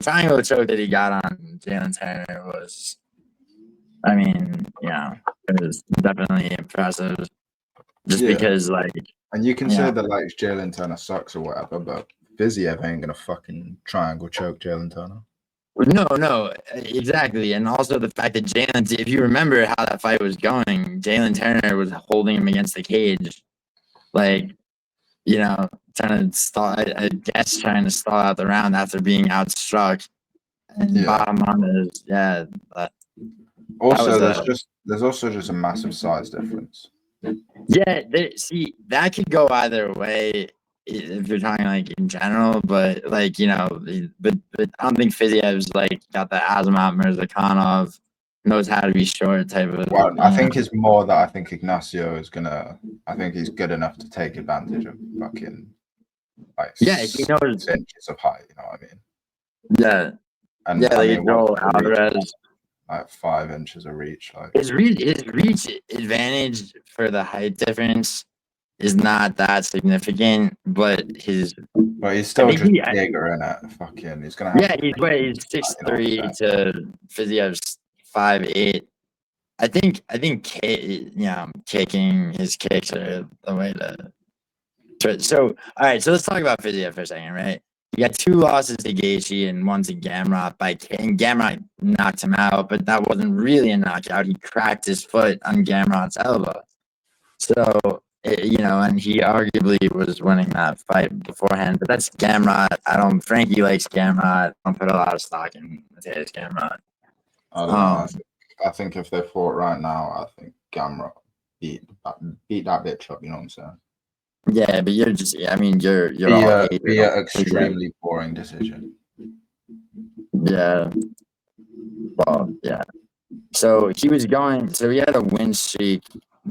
triangle choke that he got on Jalen Turner was, it was definitely impressive. Just because, like, and you can say that like Jalen Turner sucks or whatever, but Fiziev ain't gonna fucking triangle choke Jalen Turner. No, exactly. And also the fact that Jalen, if you remember how that fight was going, Jalen Turner was holding him against the cage, like, trying to stall out the round after being outstruck. And Bahamondes, there's also just a massive size difference. Yeah, that could go either way. If you're talking like in general, but like but I don't think Fiziev's like got the Azamat Mirzakhanov knows how to be short type of. Well, I think it's more that I think Ignacio is gonna. I think he's good enough to take advantage of fucking like he knows inches of height. You know what I mean? Yeah, and like Alvarez. Like 5 inches of reach. Like his reach advantage for the height difference is not that significant, but he's still just bigger in it. Fucking, he's gonna have he's 6'3" to Fiziev's 5'8". I think kicking his kicks are the way to. So all right, so let's talk about Fiziev for a second, right? You got 2 losses to Gaethje and 1 to Gamrot. And Gamrot knocked him out, but that wasn't really a knockout. He cracked his foot on Gamrot's elbow. So. And he arguably was winning that fight beforehand, but that's Gamrot. Frankie likes Gamrot. I don't put a lot of stock in Mateus Gamrot. I don't know. I think if they fought right now, I think Gamrot beat that bitch up. You know what I'm saying? Yeah, but you're just. You're be an extremely boring decision. Yeah. Well, yeah. So he was going. So he had a win streak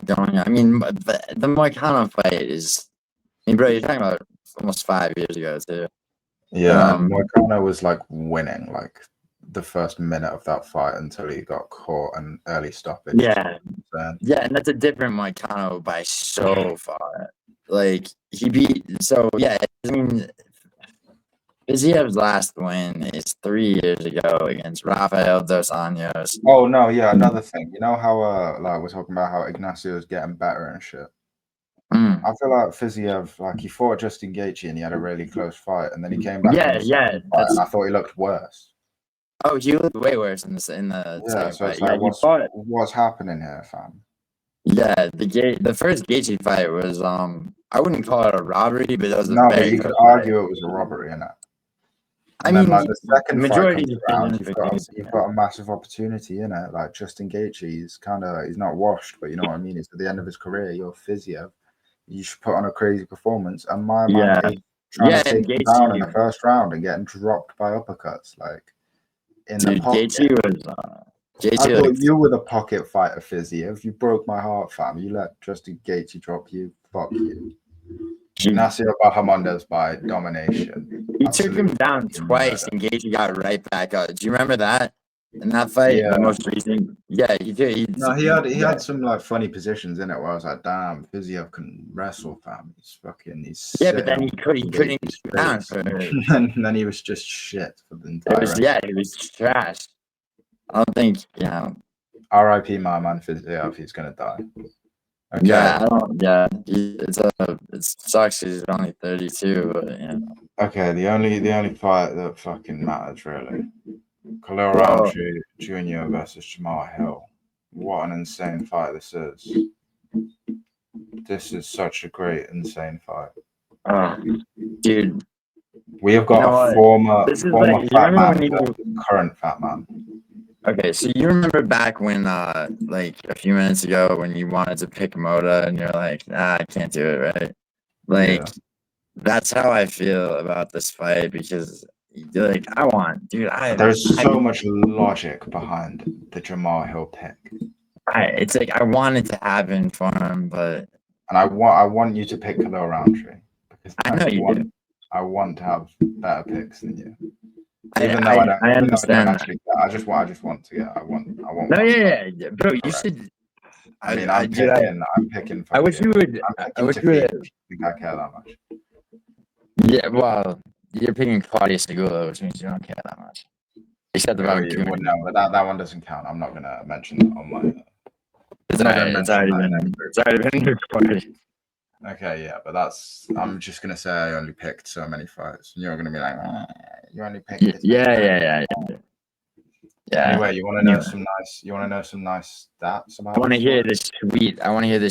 going. The Moicano fight is. Bro, you're talking about almost 5 years ago too. Yeah, Moicano was like winning like the first minute of that fight until he got caught and early stoppage. Yeah, and that's a different Moicano by so far. Like he beat. So yeah, Fiziev's last win is 3 years ago against Rafael dos Anjos. Oh no, yeah, another thing. You know how like we're talking about how Ignacio is getting better and shit. I feel like Fiziev, like he fought Justin Gaethje and he had a really close fight, and then he came back. And I thought he looked worse. Oh, he looked way worse in the second so fight. Like, what's happening here, fam? Yeah, the first Gaethje fight was I wouldn't call it a robbery, but it was a No, but very you close could fight. argue it was a robbery, innit? I And mean, then, like, the second majority fight of comes decisions around, are you've got a massive opportunity, innit? Like, Justin Gaethje, he's not washed, but you know what I mean? He's at the end of his career. You're a physio. You should put on a crazy performance. And my man is trying to take him down in the first round and getting dropped by uppercuts, like, in the pocket. I thought you were the pocket fighter, physio. If you broke my heart, fam, you let Justin Gaethje drop you. Fuck you. Nasir Bahamondes by domination. He took him down twice, and Gaethje got right back up. Do you remember that? In that fight, the most recent, he did. He had some like funny positions in it where I was like, "Damn, Physio can wrestle, fam. He's but then he couldn't get down for it. And then he was just shit for the entire. It was trash. I don't think R.I.P. my man Physio if he's gonna die. Okay. Yeah, it sucks. He's only 32. But, Okay, the only fight that fucking matters really. Rountree Jr. versus Jamal Hill. What an insane fight this is. This is such a great, insane fight. Dude. We have got a former fat man versus current fat man. Okay, so you remember back when, like a few minutes ago, when you wanted to pick Motta and you're like, I can't do it, right? Like, that's how I feel about this fight because, like, there's so much logic behind the Jamal Hill pick. It's like I want it to happen for him, but and I want you to pick Khalil Rountree because I know you do. I want to have better picks than you. Even though I understand. I just want to get. I want. No, yeah, bro. You should. I mean, I'm picking. I wish you would. I wish you would. Think I care that much. Yeah, well, you're picking Klaudia Syguła, which means you don't care that much. Except about no, but that one doesn't count. I'm not gonna mention that on my. It's already been recorded. Okay, yeah, but I'm just gonna say I only picked so many fights. And you're gonna be like, you only picked. Yeah. Anyway, you want to know some nice stats about? I want to hear this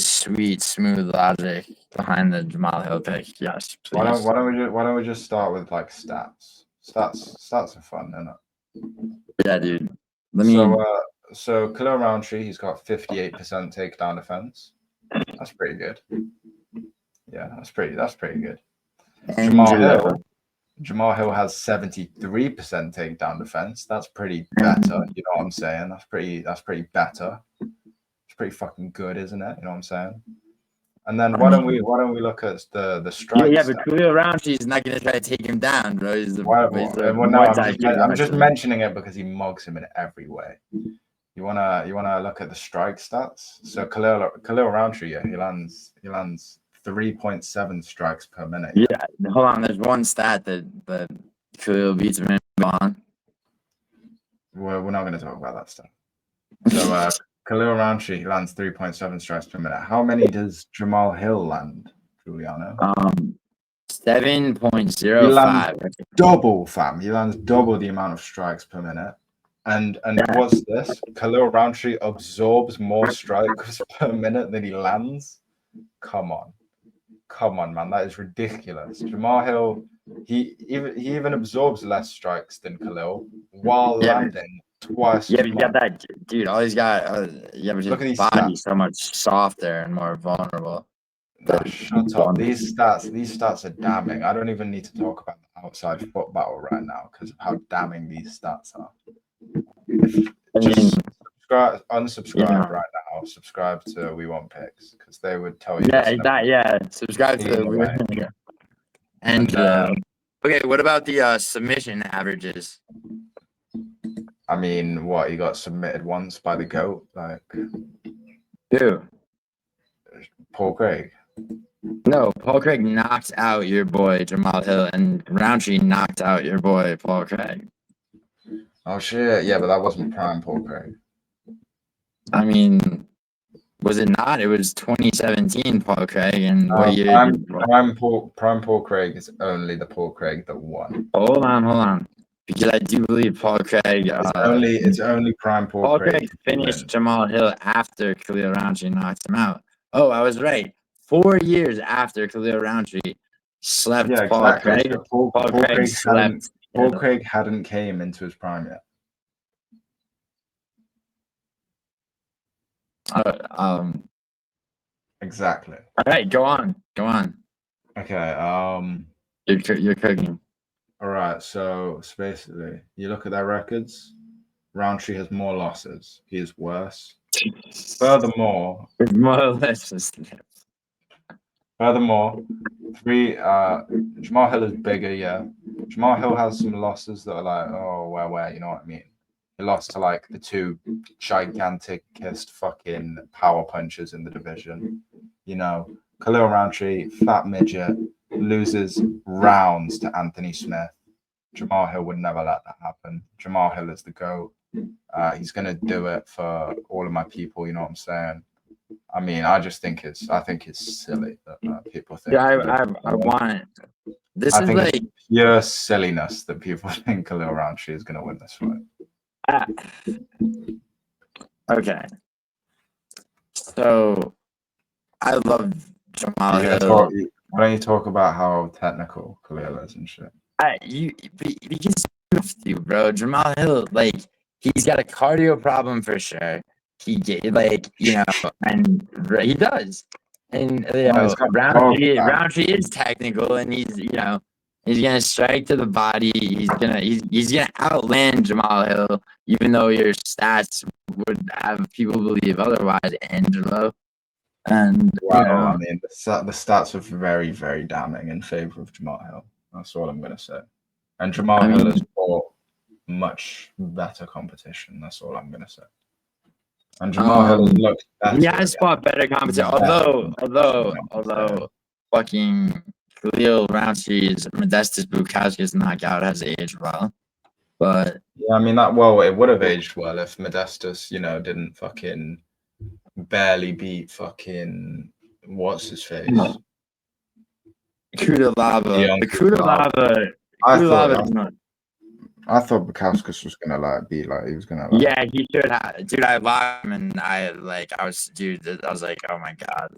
sweet, smooth logic behind the Jamal Hill pick. Yes, please. Why don't we just start with like stats? Stats are fun, isn't it? Yeah, dude. So Khalil Rountree, he's got 58% takedown defense. That's pretty good. Yeah, that's pretty good. Jamal Hill has 73% takedown defense. That's pretty better. You know what I'm saying? That's pretty better. It's pretty fucking good, isn't it? You know what I'm saying? And then why don't we look at the strikes? Yeah, but Khalil Rountree is not gonna try to take him down, bro. I'm just mentioning it because he mugs him in every way. You wanna look at the strike stats? So Khalil Rountree, he lands 3.7 strikes per minute. Yeah, hold on. There's one stat that Khalil beats him on. We're not going to talk about that stuff. So Khalil Rountree lands 3.7 strikes per minute. How many does Jamal Hill land, Giuliano? 7.05. Double, fam. He lands double the amount of strikes per minute. And what's this? Khalil Rountree absorbs more strikes per minute than he lands. Come on, man. That is ridiculous. Jamal Hill, he even absorbs less strikes than Khalil while landing twice. Yeah, but you got that, dude. All he's got, look at his body so much softer and more vulnerable. Shut up. These stats are damning. I don't even need to talk about the outside foot battle right now because of how damning these stats are. Unsubscribe right now. Subscribe to We Want Picks because they would tell you. Subscribe to And okay, what about the submission averages? I mean, what, he got submitted once by the GOAT? Like, who? Paul Craig. No, Paul Craig knocked out your boy Jamal Hill, and Rountree knocked out your boy Paul Craig. Oh shit! Yeah, but that wasn't prime Paul Craig. I mean, was it not? It was 2017 Paul Craig, and what year? Prime Paul Craig is only the Paul Craig that won. Hold on. Because I do believe Paul Craig. It's only prime Paul Craig. Craig finished Jamal Hill after Khalil Rountree knocked him out. Oh, I was right. 4 years after Khalil Rountree slept. Yeah, Paul exactly. Craig. Paul Craig slept. Paul Craig hadn't came into his prime yet. Exactly. All right, go on. Okay. You're cooking. All right. So basically, you look at their records. Rountree has more losses. He is worse. Furthermore, Jamal Hill is bigger. Yeah, Jamal Hill has some losses that are like, oh, where, you know what I mean? He lost to like the two giganticest fucking power punchers in the division. You know, Khalil Rountree, fat midget, loses rounds to Anthony Smith. Jamal Hill would never let that happen. Jamal Hill is the GOAT. He's gonna do it for all of my people. You know what I'm saying? I mean, I think it's silly that people think. Yeah, I want. This is like it's pure silliness that people think Khalil Rountree is gonna win this fight. Okay. So I love Jamal Hill. Why don't you talk about how technical Khalil is and shit? Because you have to, bro. Jamal Hill, like, he's got a cardio problem for sure. He and he does. And Rountree is technical, and he's gonna strike to the body. He's gonna outland Jamal Hill, even though your stats would have people believe otherwise, Angelo. And I mean, the stats are very, very damning in favor of Jamal Hill. That's all I'm gonna say. And Jamal Hill has fought much better competition. That's all I'm gonna say. And Jamal Hill looks better. He has fought better competition. Although fucking Khalil Rountree's Modestus Bukauskas knockout has aged well. But yeah, I mean it would have aged well if Modestus, didn't fucking barely beat fucking what's his face. Kudalava. The Kudalava. I thought Bukauskas was gonna be like he was gonna. Yeah, he should have. Dude, I loved him, and I was like, oh my god.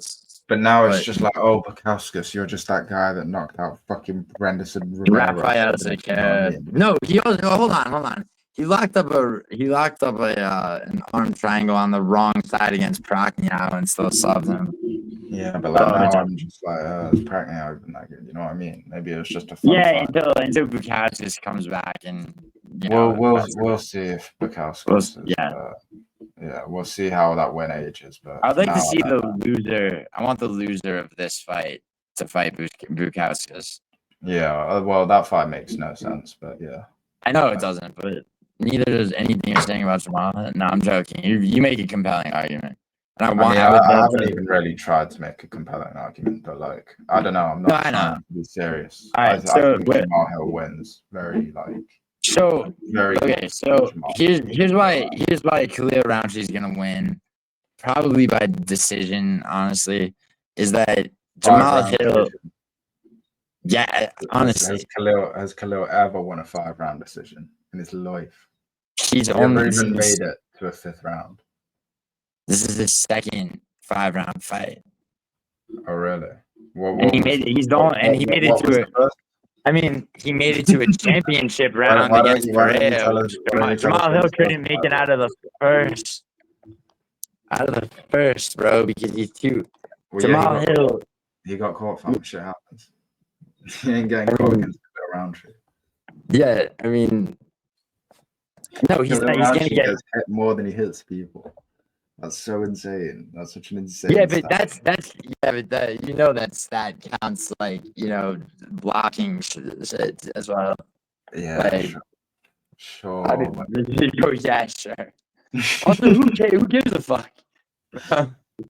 But now it's just like, oh, Bukauskas, you're just that guy that knocked out fucking Brenderson Rivera. No, he also, hold on. He locked up an arm triangle on the wrong side against Prachnio and still subbed him. Yeah, but now I'm just like, is Prachnio even that good? You know what I mean? Maybe it was just a fun fight. Until Bukauskas comes back and we'll see if Bukauskas. We'll see how that win ages. But I'd like to see the loser. I want the loser of this fight to fight Bukauskas. Yeah, well, that fight makes no sense, but yeah. I know it doesn't, but neither does anything you're saying about Jamal. No, I'm joking. You make a compelling argument. And I haven't even really tried to make a compelling argument, but like, I don't know. I'm not trying to be serious. All right, I think Jamal Hill wins very here's why Khalil Rountree is gonna win, probably by decision. Honestly, is that Jamal Hill? Yeah, honestly, has Khalil ever won a 5-round decision in his life? He's only even made it to a 5th round. This is his second 5-round fight. Oh, really? He made it to a championship round against Pereira. Jamal Hill couldn't make it out of the first, bro, because he's too. Jamal Hill. He got caught, fam. Shit happens. He ain't getting caught against Rountree. Yeah, I mean, no, he's gonna get hit more than he hits people. That's so insane. That's such an insane. Yeah, but that stat counts like blocking shit as well. Yeah, like, sure. Yeah, sure. Also, who gives a fuck?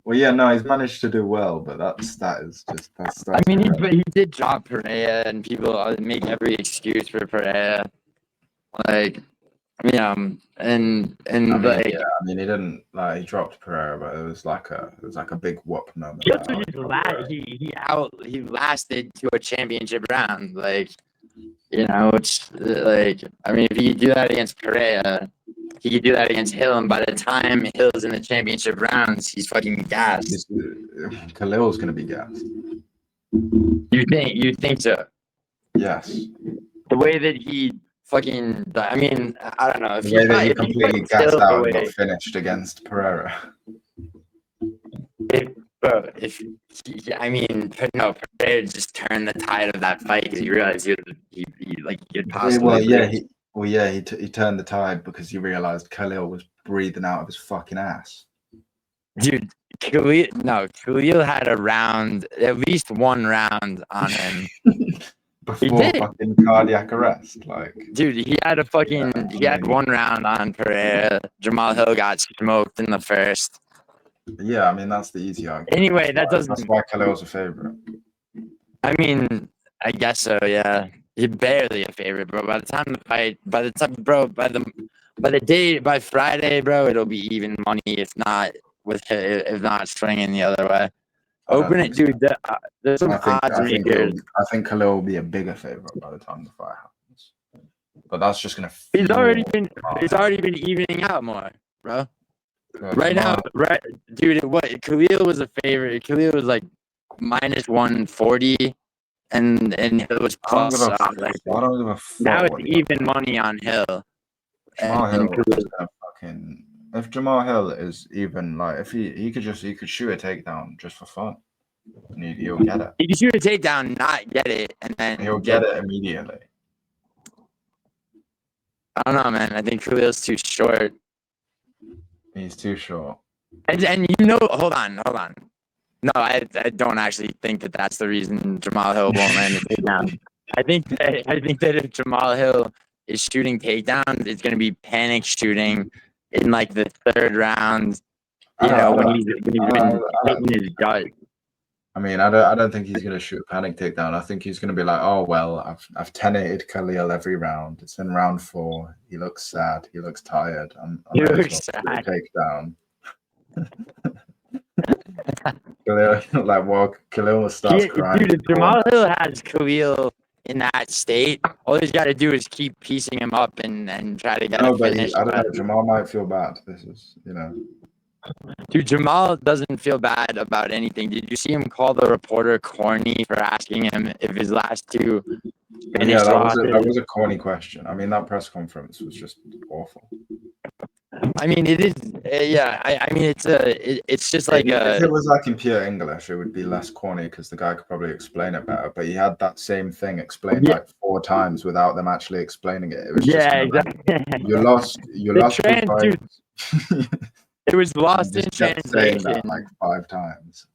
Well, yeah, no, he's managed to do well, but that is just that's. I mean, he did drop Pereira, and people make every excuse for Pereira. Like, and I mean, he didn't he dropped Pereira, but it was like a big whoop moment. He lasted to a championship round, it's like, I mean, if you do that against Pereira, he could do that against Hill, and by the time Hill's in the championship rounds, he's fucking gassed. Khalil's gonna be gassed. You think so? Yes. The way that he fucking, I mean, I don't know. The way that he completely gassed out and got finished against Pereira. I mean, no, Pereira just turned the tide of that fight because he realized he could possibly. He turned the tide because he realized Khalil was breathing out of his fucking ass. Dude, Khalil had at least one round on him. Before fucking cardiac arrest, like. Dude, he had one round on Pereira. Jamal Hill got smoked in the first. Yeah, I mean that's the easy argument. Anyway, that's why Khalil's a favorite. I mean, I guess so. Yeah, he's barely a favorite, bro. By Friday, bro, it'll be even money. If not swinging the other way. Open it, dude. There's some odds makers. I think Khalil will be a bigger favorite by the time the fight happens. But that's just gonna. He's already been evening out more, bro. Right now, dude. Khalil was a favorite. Khalil was like minus 140, and it was plus. I don't give a fuck. Now it's even money on Hill. Jamal Hill is gonna fucking. If Jamal Hill is even like, if he could shoot a takedown just for fun, and he'll get it. He could shoot a takedown, not get it, and then he'll get it immediately. I don't know, man. I think Khalil's too short. He's too short. And hold on. No, I don't actually think that that's the reason Jamal Hill won't land a takedown. I think that if Jamal Hill is shooting takedowns, it's going to be panic shooting in like the third round. When he's hitting his gut. I mean, I don't think he's going to shoot a panic takedown. I think he's going to be like, oh well, I've 10-8'd Khalil every round. It's in round 4. He looks sad. He looks tired. He looks sad. Takedown. Khalil starts crying. Dude, if Jamal Hill has Khalil in that state, all he's got to do is keep piecing him up and try to get him finished. I don't know. Jamal might feel bad. This is, Dude, Jamal doesn't feel bad about anything. Did you see him call the reporter corny for asking him if his last two finished losses? That was a corny question. I mean, that press conference was just awful. I mean, it is. Yeah, I mean, it's just like if it was like in pure English, it would be less corny because the guy could probably explain it better. But he had that same thing explained like 4 times without them actually explaining it. It was exactly. You lost. It was lost in translation. That like 5 times.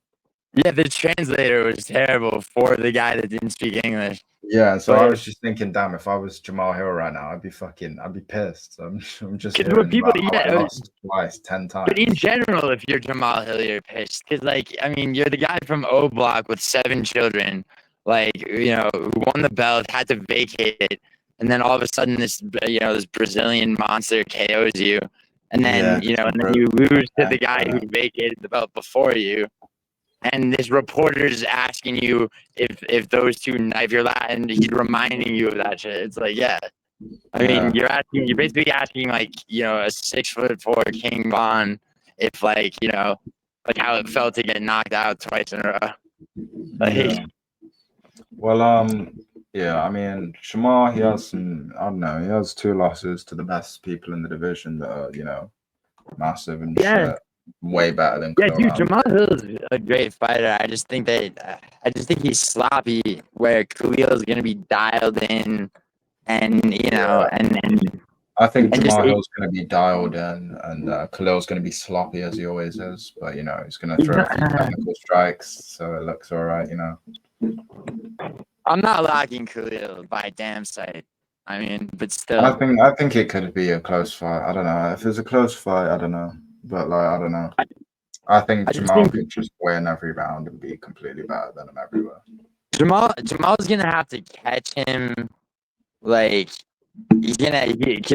Yeah, the translator was terrible for the guy that didn't speak English. Yeah, so I was just thinking, damn, if I was Jamal Hill right now, I'd be pissed. I'm just lost twice, 10 times. But in general, if you're Jamal Hill, you're pissed because, like, I mean, you're the guy from O Block with 7 children, like, who won the belt, had to vacate it, and then all of a sudden this Brazilian monster KOs you. And then, and then you lose to the guy who vacated the belt before you. And this reporter's asking you if those two, if you're Latin, he's reminding you of that shit. It's like, yeah. I mean, you're basically asking like, a 6'4" King Von if like how it felt to get knocked out twice in a row. Like, well, yeah, I mean, Shamar, he has some, I don't know, he has 2 losses to the best people in the division that are, massive and shit, way better than Khalil. Dude, Jamal Hill's a great fighter. I just think he's sloppy where Khalil's going to be dialed in and, and I think Jamal Hill's going to be dialed in and Khalil's going to be sloppy as he always is, but, he's going to throw a few technical strikes, so it looks all right, I'm not locking Khalil by damn sight. I mean, but still. I think it could be a close fight. I don't know. If it's a close fight, I don't know. But, like, I don't know. I think Jamal could just win every round and be completely better than him everywhere. Jamal's going to have to catch him, like, he's going to have to catch,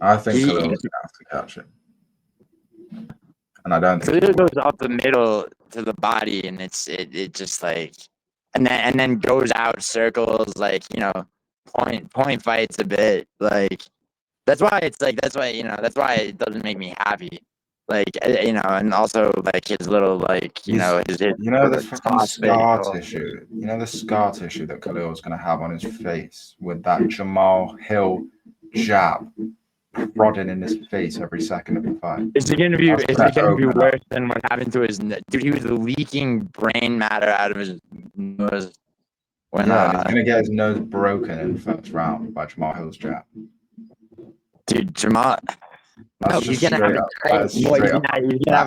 I think Khalil's going to have to catch him. And I don't think Khalil goes off the middle to the body, and it just like, and then goes out circles like point fights a bit. Like that's why it doesn't make me happy. Like and also like his little his the fucking scar tissue. You know the scar tissue that Khalil's gonna have on his face with that Jamal Hill jab prodding in his face every second of the fight. Is it gonna be worse than what happened to his dude? He was leaking brain matter out of his nose. He's gonna get his nose broken in the first round by Jamal Hill's jab. Dude, Jamal. No, he's gonna have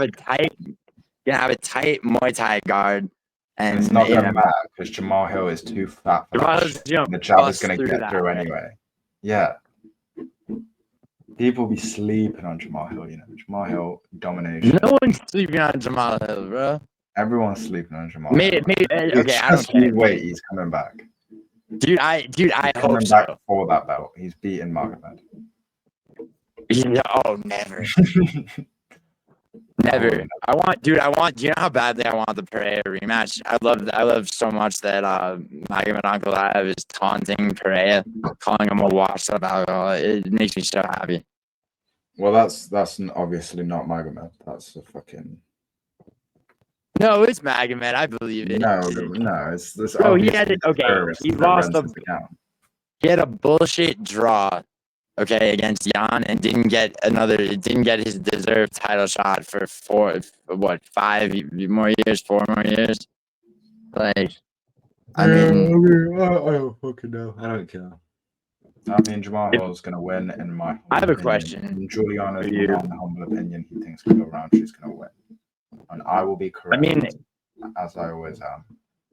a tight Muay Thai guard, and it's not gonna matter because Jamal Hill is too fat for that. The jab is gonna get through anyway. Yeah. People be sleeping on Jamal Hill, Jamal Hill domination. No one's sleeping on Jamal Hill, bro. Everyone's sleeping on Jamal Hill. Okay, I don't care. Wait, he's coming back. Dude, I hope coming so. Back for that belt. He's beating Magomed. Oh, never. Never. I want. Do you know how badly I want the Pereira rematch? I love so much that Magomed Ankalaev is taunting Pereira, calling him a washed up alcohol. It makes me so happy. Well, that's obviously not Magomed. That's a fucking. No, it's Magomed. I believe it. No, it's this. Oh, he had it. Okay, he lost he had a bullshit draw. Okay, against Jan, and didn't get his deserved title shot for 4 more years. Like, I mean, I don't fucking know. I don't care. I mean, Jamal Hill's gonna win in my. I have a question. In Juliano's humble opinion, he thinks Khalil Rountree's gonna win, and I will be correct. I mean, as I always am.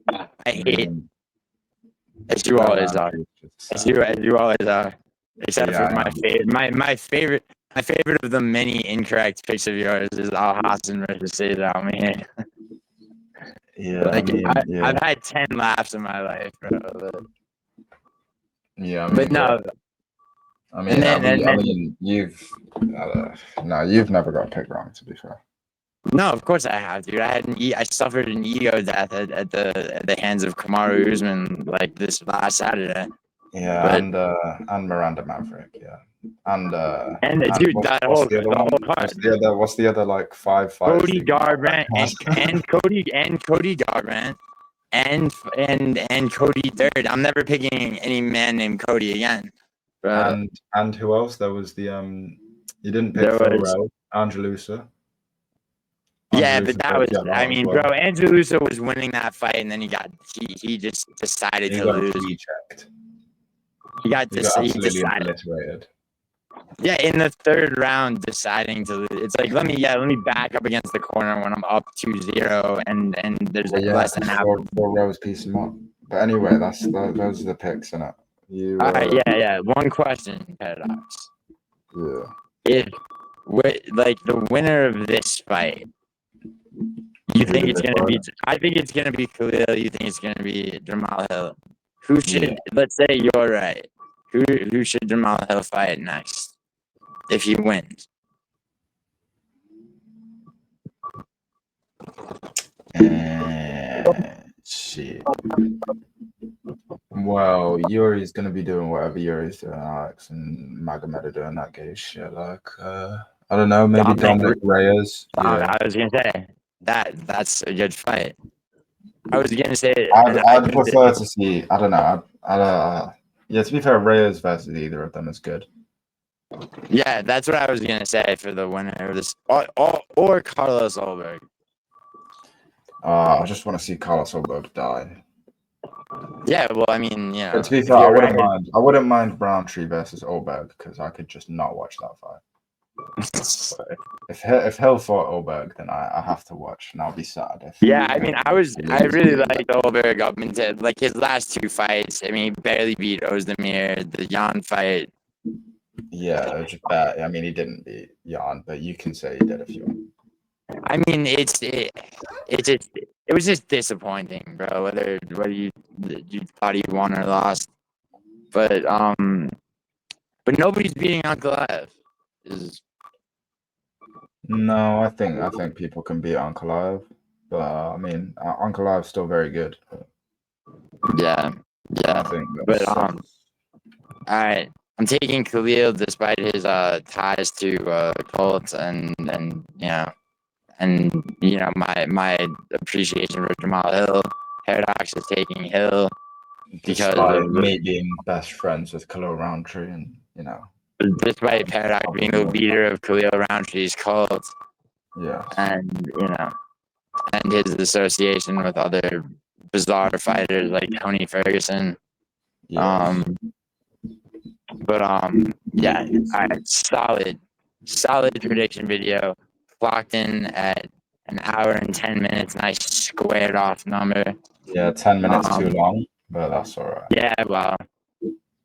I hate. As you always are. As you always are. Except for my favorite of the many incorrect picks of yours is Al Hassan versus Cesar. Man. Yeah, I've had 10 laughs in my life, bro. Yeah, but no. You've never got picked wrong, to be fair. No, of course I have, dude. I suffered an ego death at the hands of Kamaru Usman like this last Saturday. Yeah, and Miranda Maverick, yeah, and dude, that whole card. What's the other like 5 fights? Cody Garbrandt and Cody Garbrandt and Cody third. I'm never picking any man named Cody again. And who else? There was the you didn't pick Phil Angelusa. Yeah, but that was bro, Angelusa was winning that fight, and then he just decided to lose. He decided. Obliterated. Yeah, in the third round, deciding to lose. It's like let me back up against the corner when I'm up 2-0, and there's less than half. 4 rows piece him up. But anyway, those are the picks, innit? All right, yeah. One question, Paradox. Yeah. The winner of this fight, you think it's gonna be? I think it's gonna be Khalil. You think it's gonna be Jamal Hill? Who should, let's say you're right, who should Jamal Hill fight next if he wins? Shit. Well, Yuri's going to be doing whatever Yuri's doing, Alex, and Magomed are doing that gay shit. Like, I don't know, maybe Dominic Reyes. Yeah. I was going to say, that's a good fight. I was going to say... I'd prefer to see... I don't know. Yeah, to be fair, Reyes versus either of them is good. Yeah, that's what I was going to say for the winner of this. Or Carlos Ulberg. I just want to see Carlos Ulberg die. Yeah, well, I mean, yeah. But to be fair, I wouldn't mind Rountree versus Ulberg because I could just not watch that fight. If Hill fought Ulberg, then I have to watch, and I'll be sad. I mean, I really liked Ulberg up into like his last 2 fights. I mean, he barely beat Ozdemir. The Jan fight. Yeah, just bad. I mean, he didn't beat Jan, but you can say he did if you want. I mean, it was just disappointing, bro. Whether you thought he won or lost, but nobody's beating Ankalaev. No, I think people can beat Ankalaev, but I mean, Ankalaev's still very good. Yeah. I think All right. I'm taking Khalil despite his ties to Colts and my appreciation for Jamal Hill. Paradox is taking Hill because despite me being best friends with Khalil Rountree, and despite Paradox being the leader of Khalil Rountree's cult. Yeah. And and his association with other bizarre fighters like Tony Ferguson. Yes. Yeah, all right, solid prediction video. Clocked in at an hour and 10 minutes. Nice squared off number. Yeah, 10 minutes too long, but that's all right. Yeah, well,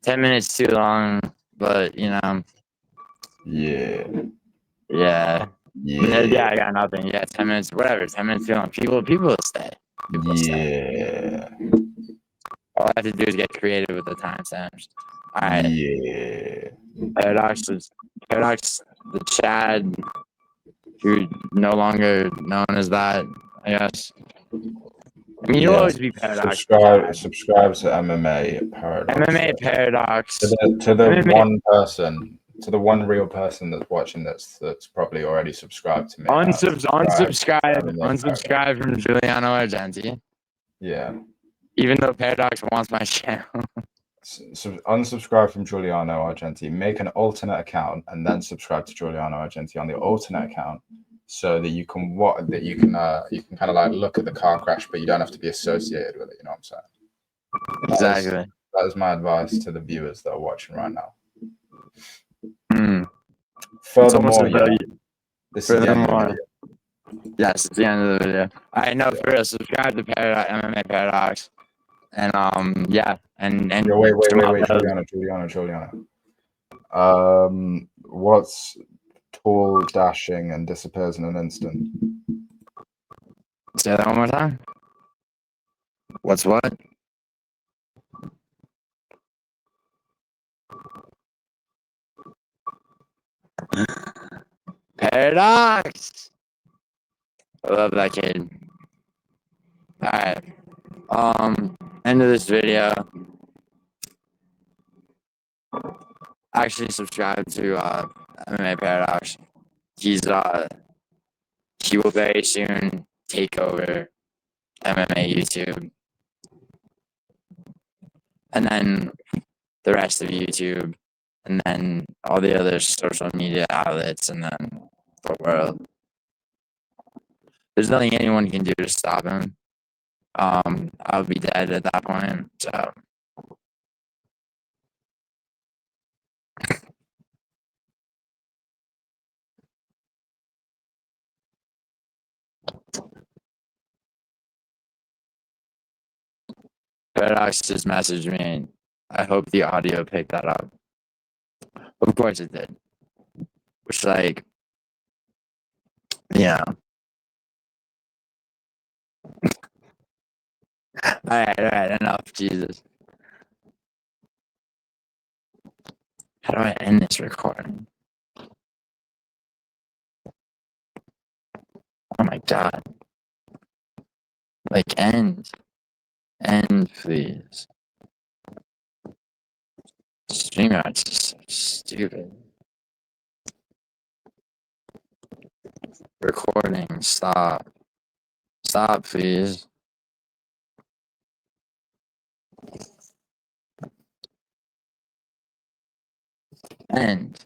10 minutes too long, but Yeah. Yeah, I got nothing. Yeah, 10 minutes, whatever. 10 minutes too long. People will stay. People stay. All I have to do is get creative with the timestamps. All right. Yeah. Paradox, the Chad, who no longer known as that, I guess. I mean, you'll always be Paradox. Subscribe to MMA Paradox. MMA Paradox. To the one real person that's watching this that's probably already subscribed to me. Unsubscribe from Giuliano Argenti. Yeah. Even though Paradox wants my channel. Unsubscribe from Giuliano Argenti. Make an alternate account and then subscribe to Giuliano Argenti on the alternate account, so that you can kind of like look at the car crash, but you don't have to be associated with it. You know what I'm saying? Exactly. That is my advice to the viewers that are watching right now. Furthermore, this is the end of the video. Yes, it's the end of the video. I know. For real, subscribe to MMA Paradox, and and wait, Giuliano. What's tall, dashing, and disappears in an instant? Say that one more time. What's what? Paradox. I love that kid. All right. End of this video. Actually, subscribe to MMA Paradox. He will very soon take over MMA YouTube, and then the rest of YouTube, and then all the other social media outlets, and then the world. There's nothing anyone can do to stop him. I'll be dead at that point. So. Paradox just messaged me. I hope the audio picked that up. Of course it did. Which, like, yeah. All right, enough, Jesus. How do I end this recording? Oh my God. Like, end, please. StreamYard's just so stupid. Recording, stop. Stop, please. End.